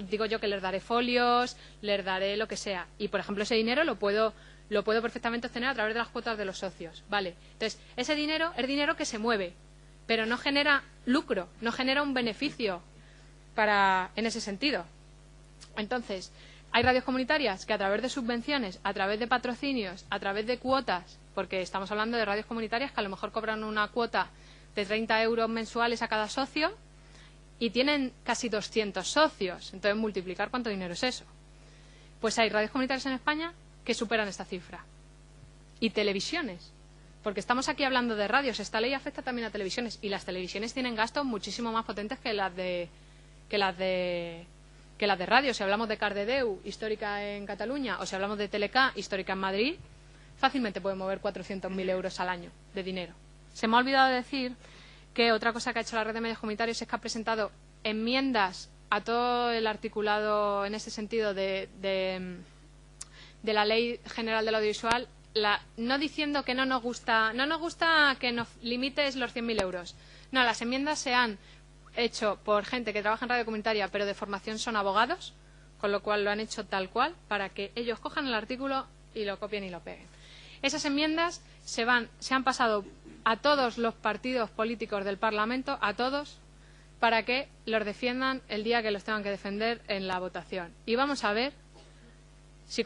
Digo yo que les daré folios, les daré lo que sea. Y, por ejemplo, ese dinero lo puedo perfectamente obtener a través de las cuotas de los socios. ¿Vale? Entonces, ese dinero es dinero que se mueve, pero no genera lucro, no genera un beneficio en ese sentido. Entonces, hay radios comunitarias que a través de subvenciones, a través de patrocinios, a través de cuotas, porque estamos hablando de radios comunitarias que a lo mejor cobran una cuota de 30 euros mensuales a cada socio y tienen casi 200 socios. Entonces, multiplicar cuánto dinero es eso. Pues hay radios comunitarias en España que superan esta cifra. Y televisiones. Porque estamos aquí hablando de radios. Esta ley afecta también a televisiones. Y las televisiones tienen gastos muchísimo más potentes que las de radio. Si hablamos de Cardedeu, histórica en Cataluña, o si hablamos de Teleca, histórica en Madrid, fácilmente puede mover 400.000 euros al año de dinero. Se me ha olvidado decir que otra cosa que ha hecho la red de medios comunitarios es que ha presentado enmiendas a todo el articulado en ese sentido de la Ley General del Audiovisual, no diciendo que no nos gusta que nos limites los 100.000 euros. No, las enmiendas se han hecho por gente que trabaja en radio comunitaria, pero de formación son abogados, con lo cual lo han hecho tal cual, para que ellos cojan el artículo y lo copien y lo peguen. Esas enmiendas se han pasado a todos los partidos políticos del Parlamento, a todos, para que los defiendan el día que los tengan que defender en la votación. Y vamos a ver si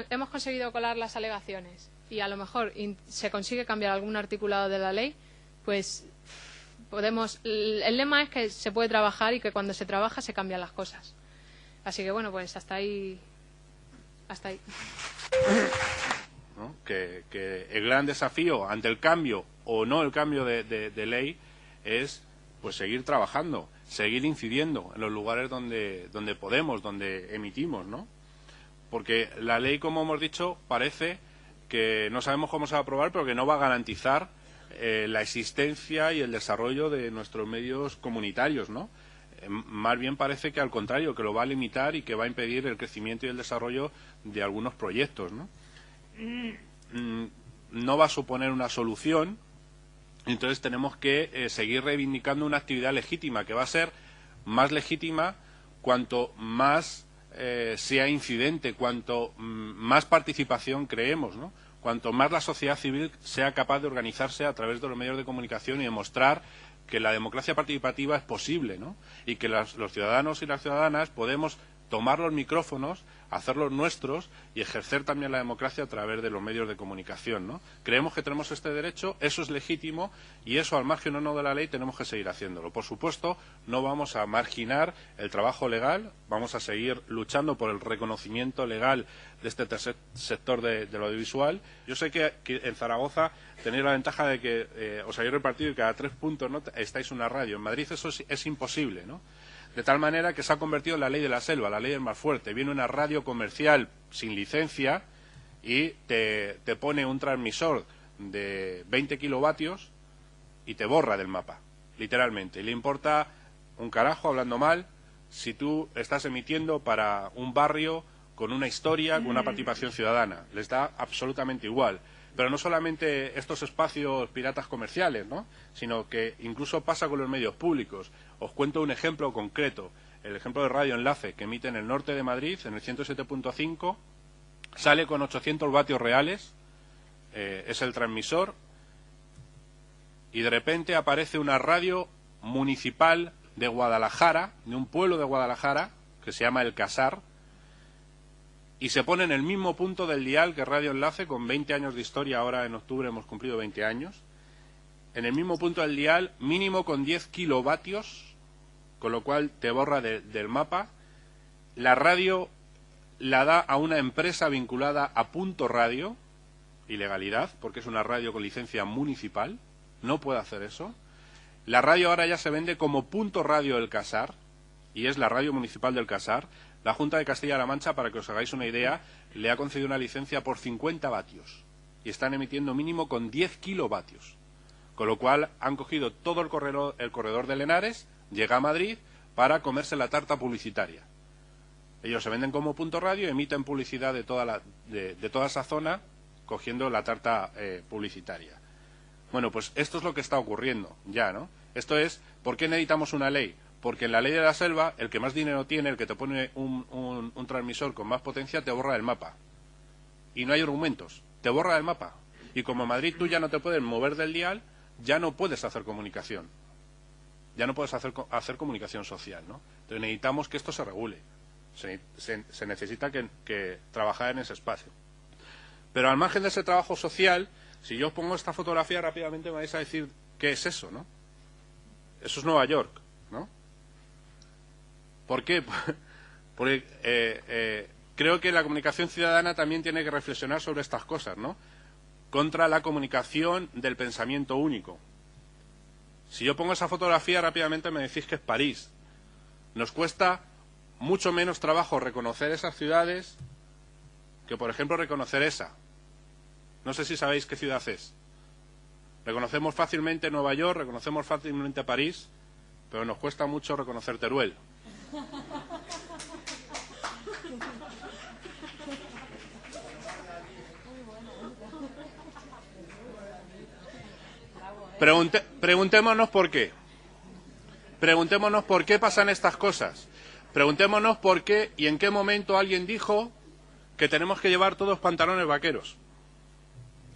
hemos conseguido colar las alegaciones y a lo mejor se consigue cambiar algún articulado de la ley, pues el lema es que se puede trabajar y que cuando se trabaja se cambian las cosas. Así que bueno, pues hasta ahí. ¿No? Que el gran desafío ante el cambio o no el cambio de ley es pues seguir trabajando, seguir incidiendo en los lugares donde podemos, donde emitimos, ¿no? Porque la ley, como hemos dicho, parece que no sabemos cómo se va a aprobar, pero que no va a garantizar la existencia y el desarrollo de nuestros medios comunitarios, ¿no? Más bien parece que al contrario, que lo va a limitar y que va a impedir el crecimiento y el desarrollo de algunos proyectos, ¿no? No va a suponer una solución, entonces tenemos que seguir reivindicando una actividad legítima, que va a ser más legítima cuanto más sea incidente, cuanto más participación creemos, ¿no? Cuanto más la sociedad civil sea capaz de organizarse a través de los medios de comunicación y demostrar que la democracia participativa es posible, ¿no? Y que los ciudadanos y las ciudadanas podemos tomar los micrófonos, hacerlos nuestros y ejercer también la democracia a través de los medios de comunicación, ¿no? Creemos que tenemos este derecho, eso es legítimo y eso, al margen o no de la ley, tenemos que seguir haciéndolo. Por supuesto, no vamos a marginar el trabajo legal, vamos a seguir luchando por el reconocimiento legal de este tercer sector del audiovisual. Yo sé que en Zaragoza tenéis la ventaja de que os habéis repartido y cada 3 puntos, ¿no?, estáis en una radio. En Madrid eso es imposible, ¿no? De tal manera que se ha convertido en la ley de la selva, la ley del más fuerte. Viene una radio comercial sin licencia y te pone un transmisor de 20 kilovatios y te borra del mapa, literalmente. Y le importa un carajo, hablando mal, si tú estás emitiendo para un barrio con una historia, con una participación ciudadana. Les da absolutamente igual. Pero no solamente estos espacios piratas comerciales, ¿no?, sino que incluso pasa con los medios públicos. Os cuento un ejemplo concreto, el ejemplo de Radio Enlace, que emite en el norte de Madrid, en el 107.5, sale con 800 vatios reales, es el transmisor, y de repente aparece una radio municipal de Guadalajara, de un pueblo de Guadalajara, que se llama El Casar, y se pone en el mismo punto del dial que Radio Enlace, con 20 años de historia. Ahora en octubre hemos cumplido 20 años. En el mismo punto del dial, mínimo con 10 kilovatios, con lo cual te borra del mapa. La radio la da a una empresa vinculada a Punto Radio, ilegalidad, porque es una radio con licencia municipal, no puede hacer eso. La radio ahora ya se vende como Punto Radio El Casar, y es la radio municipal del Casar. La Junta de Castilla-La Mancha, para que os hagáis una idea, le ha concedido una licencia por 50 vatios y están emitiendo mínimo con 10 kilovatios, Con lo cual han cogido todo el corredor de Lenares, llega a Madrid para comerse la tarta publicitaria. Ellos se venden como Punto Radio, emiten publicidad de toda esa zona, cogiendo la tarta publicitaria. Bueno, pues esto es lo que está ocurriendo ya, ¿no? Esto es, ¿por qué necesitamos una ley? Porque en la ley de la selva, el que más dinero tiene, el que te pone un transmisor con más potencia, te borra el mapa. Y no hay argumentos, te borra el mapa. Y como en Madrid tú ya no te puedes mover del dial, ya no puedes hacer comunicación. Ya no puedes hacer comunicación social, ¿no? Entonces necesitamos que esto se regule. Se necesita que trabajar en ese espacio. Pero al margen de ese trabajo social, si yo os pongo esta fotografía rápidamente me vais a decir ¿qué es eso, no? Eso es Nueva York, ¿no? ¿Por qué? Porque creo que la comunicación ciudadana también tiene que reflexionar sobre estas cosas, ¿no? Contra la comunicación del pensamiento único. Si yo pongo esa fotografía rápidamente me decís que es París. Nos cuesta mucho menos trabajo reconocer esas ciudades que, por ejemplo, reconocer esa. No sé si sabéis qué ciudad es. Reconocemos fácilmente Nueva York, reconocemos fácilmente París, pero nos cuesta mucho reconocer Teruel. Preguntémonos por qué. Preguntémonos por qué pasan estas cosas. Preguntémonos por qué y en qué momento alguien dijo que tenemos que llevar todos pantalones vaqueros.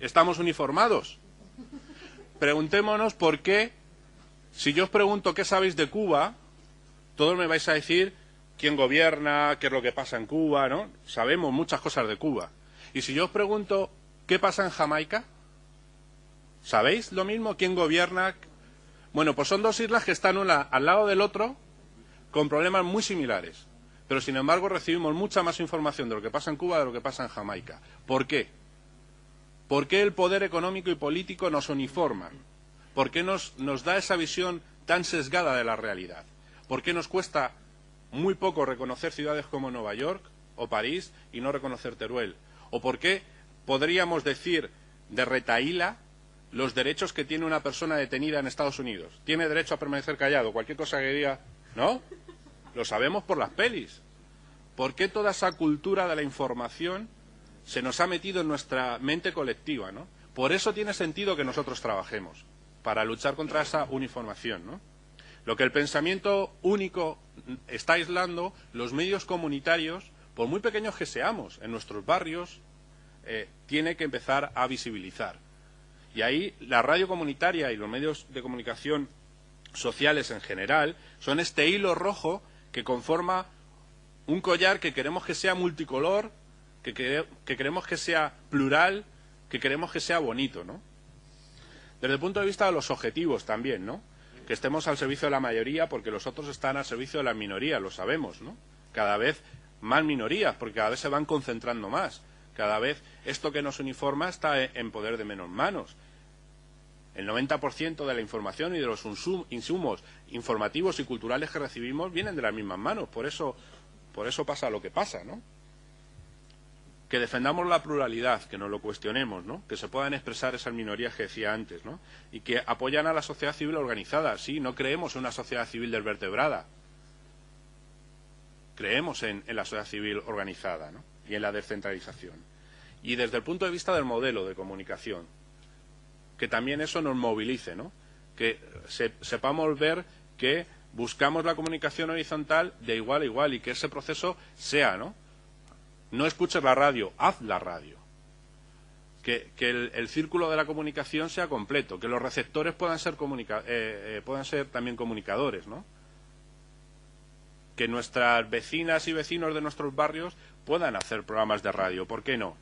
¿Estamos uniformados? Preguntémonos por qué, si yo os pregunto qué sabéis de Cuba, todos me vais a decir quién gobierna, qué es lo que pasa en Cuba, ¿no? Sabemos muchas cosas de Cuba. Y si yo os pregunto qué pasa en Jamaica, ¿sabéis lo mismo? ¿Quién gobierna? Bueno, pues son dos islas que están una al lado del otro con problemas muy similares. Pero, sin embargo, recibimos mucha más información de lo que pasa en Cuba de lo que pasa en Jamaica. ¿Por qué? ¿Por qué el poder económico y político nos uniforman? ¿Por qué nos da esa visión tan sesgada de la realidad? ¿Por qué nos cuesta muy poco reconocer ciudades como Nueva York o París y no reconocer Teruel? ¿O por qué podríamos decir de retahíla los derechos que tiene una persona detenida en Estados Unidos? Tiene derecho a permanecer callado, cualquier cosa que diga, ¿no? Lo sabemos por las pelis. ¿Por qué toda esa cultura de la información se nos ha metido en nuestra mente colectiva, ¿no? Por eso tiene sentido que nosotros trabajemos, para luchar contra esa uniformación, ¿no? Lo que el pensamiento único está aislando, los medios comunitarios, por muy pequeños que seamos, en nuestros barrios, tiene que empezar a visibilizar. Y ahí la radio comunitaria y los medios de comunicación sociales en general son este hilo rojo que conforma un collar que queremos que sea multicolor, que queremos que sea plural, que queremos que sea bonito, ¿no? Desde el punto de vista de los objetivos también, ¿no? Que estemos al servicio de la mayoría porque los otros están al servicio de la minoría, lo sabemos, ¿no? Cada vez más minorías, porque cada vez se van concentrando más. Cada vez esto que nos uniforma está en poder de menos manos. El 90% de la información y de los insumos informativos y culturales que recibimos vienen de las mismas manos. Por eso pasa lo que pasa, ¿no? Que defendamos la pluralidad, que nos lo cuestionemos, ¿no? Que se puedan expresar esas minorías que decía antes, ¿no? Y que apoyan a la sociedad civil organizada. Sí, no creemos en una sociedad civil desvertebrada. Creemos en la sociedad civil organizada, ¿no? Y en la descentralización. Y desde el punto de vista del modelo de comunicación, que también eso nos movilice, ¿no? Que sepamos ver que buscamos la comunicación horizontal de igual a igual y que ese proceso sea, ¿no? No escuches la radio, haz la radio. Que el círculo de la comunicación sea completo, que los receptores puedan ser también comunicadores, ¿no? Que nuestras vecinas y vecinos de nuestros barrios puedan hacer programas de radio, ¿por qué no?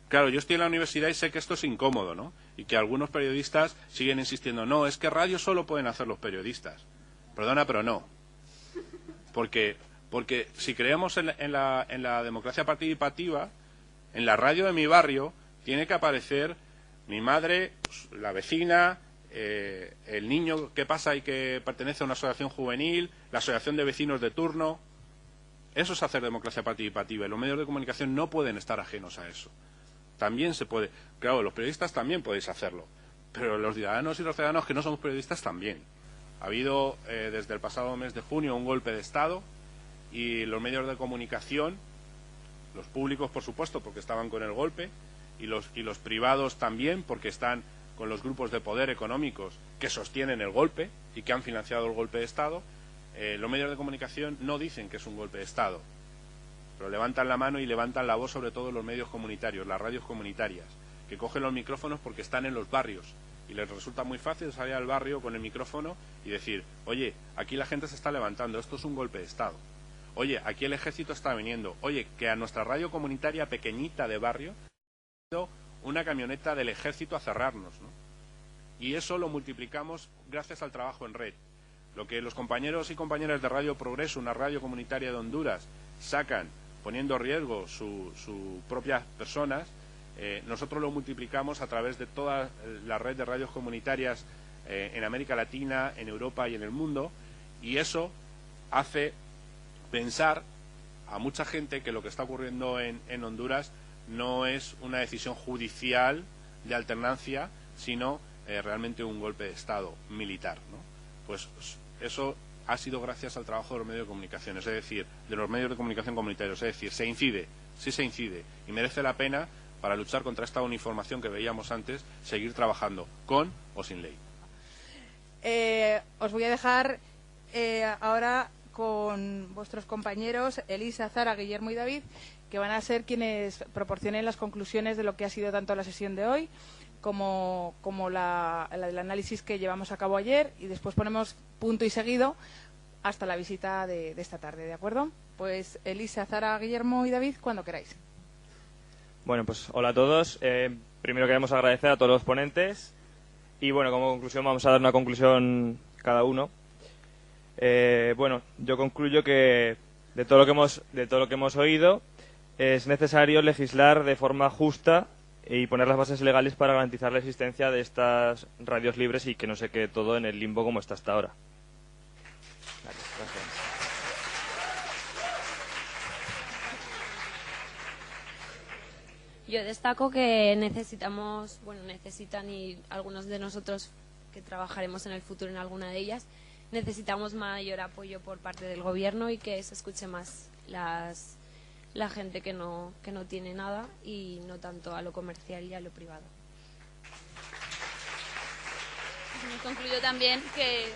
Claro, yo estoy en la universidad y sé que esto es incómodo, ¿no? Y que algunos periodistas siguen insistiendo, no, es que radio solo pueden hacer los periodistas. Perdona, pero no. Porque si creemos en la democracia participativa, en la radio de mi barrio tiene que aparecer mi madre, la vecina, el niño que pasa y que pertenece a una asociación juvenil, la asociación de vecinos de turno. Eso es hacer democracia participativa y los medios de comunicación no pueden estar ajenos a eso. También se puede, claro, los periodistas también podéis hacerlo, pero los ciudadanos y los ciudadanos que no somos periodistas también. Ha habido desde el pasado mes de junio un golpe de Estado y los medios de comunicación, los públicos por supuesto porque estaban con el golpe y los privados también porque están con los grupos de poder económicos que sostienen el golpe y que han financiado el golpe de Estado. Los medios de comunicación no dicen que es un golpe de Estado, pero levantan la mano y levantan la voz, sobre todo los medios comunitarios, las radios comunitarias, que cogen los micrófonos porque están en los barrios y les resulta muy fácil salir al barrio con el micrófono y decir: oye, aquí la gente se está levantando, esto es un golpe de Estado. Oye, aquí el ejército está viniendo. Oye, que a nuestra radio comunitaria pequeñita de barrio ha ido una camioneta del ejército a cerrarnos, ¿no? Y eso lo multiplicamos gracias al trabajo en red. Lo que los compañeros y compañeras de Radio Progreso, una radio comunitaria de Honduras, sacan poniendo en riesgo sus propias personas, nosotros lo multiplicamos a través de toda la red de radios comunitarias en América Latina, en Europa y en el mundo, y eso hace pensar a mucha gente que lo que está ocurriendo en Honduras no es una decisión judicial de alternancia, sino realmente un golpe de Estado militar, ¿no? Pues eso ha sido gracias al trabajo de los medios de comunicación, es decir, de los medios de comunicación comunitarios, es decir, se incide, sí se incide, y merece la pena, para luchar contra esta uniformación que veíamos antes, seguir trabajando, con o sin ley. Os voy a dejar ahora con vuestros compañeros Elisa, Zara, Guillermo y David, que van a ser quienes proporcionen las conclusiones de lo que ha sido tanto la sesión de hoy como la del análisis que llevamos a cabo ayer, y después ponemos punto y seguido hasta la visita de esta tarde, ¿de acuerdo? Pues Elisa, Zara, Guillermo y David, cuando queráis. Bueno, pues hola a todos. Primero queremos agradecer a todos los ponentes y, bueno, como conclusión vamos a dar una conclusión cada uno. Bueno, yo concluyo que de todo lo que hemos oído es necesario legislar de forma justa y poner las bases legales para garantizar la existencia de estas radios libres y que no se quede todo en el limbo como está hasta ahora. Gracias. Yo destaco que necesitan y algunos de nosotros que trabajaremos en el futuro en alguna de ellas, necesitamos mayor apoyo por parte del gobierno y que se escuche más la gente que no tiene nada y no tanto a lo comercial y a lo privado. Concluyo también que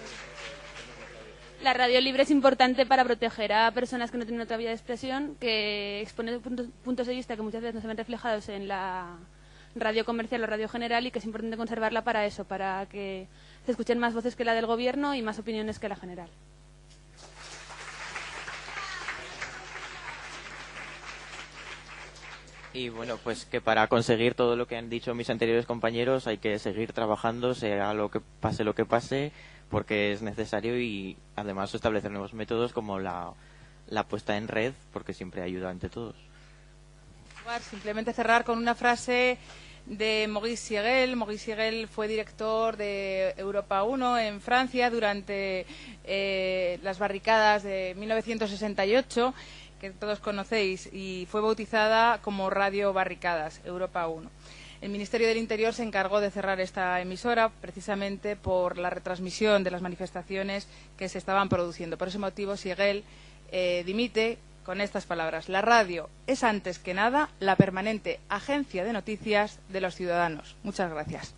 la radio libre es importante para proteger a personas que no tienen otra vía de expresión, que exponen puntos de vista que muchas veces no se ven reflejados en la radio comercial o radio general, y que es importante conservarla para eso, para que se escuchen más voces que la del gobierno y más opiniones que la general. Y bueno, pues que para conseguir todo lo que han dicho mis anteriores compañeros hay que seguir trabajando, sea lo que pase, porque es necesario, y además establecer nuevos métodos como la puesta en red, porque siempre ayuda entre todos. Simplemente cerrar con una frase de Maurice Siegel. Maurice Siegel fue director de Europa 1 en Francia durante las barricadas de 1968, que todos conocéis, y fue bautizada como Radio Barricadas, Europa 1. El Ministerio del Interior se encargó de cerrar esta emisora precisamente por la retransmisión de las manifestaciones que se estaban produciendo. Por ese motivo, Siegel dimite con estas palabras: la radio es antes que nada la permanente agencia de noticias de los ciudadanos. Muchas gracias.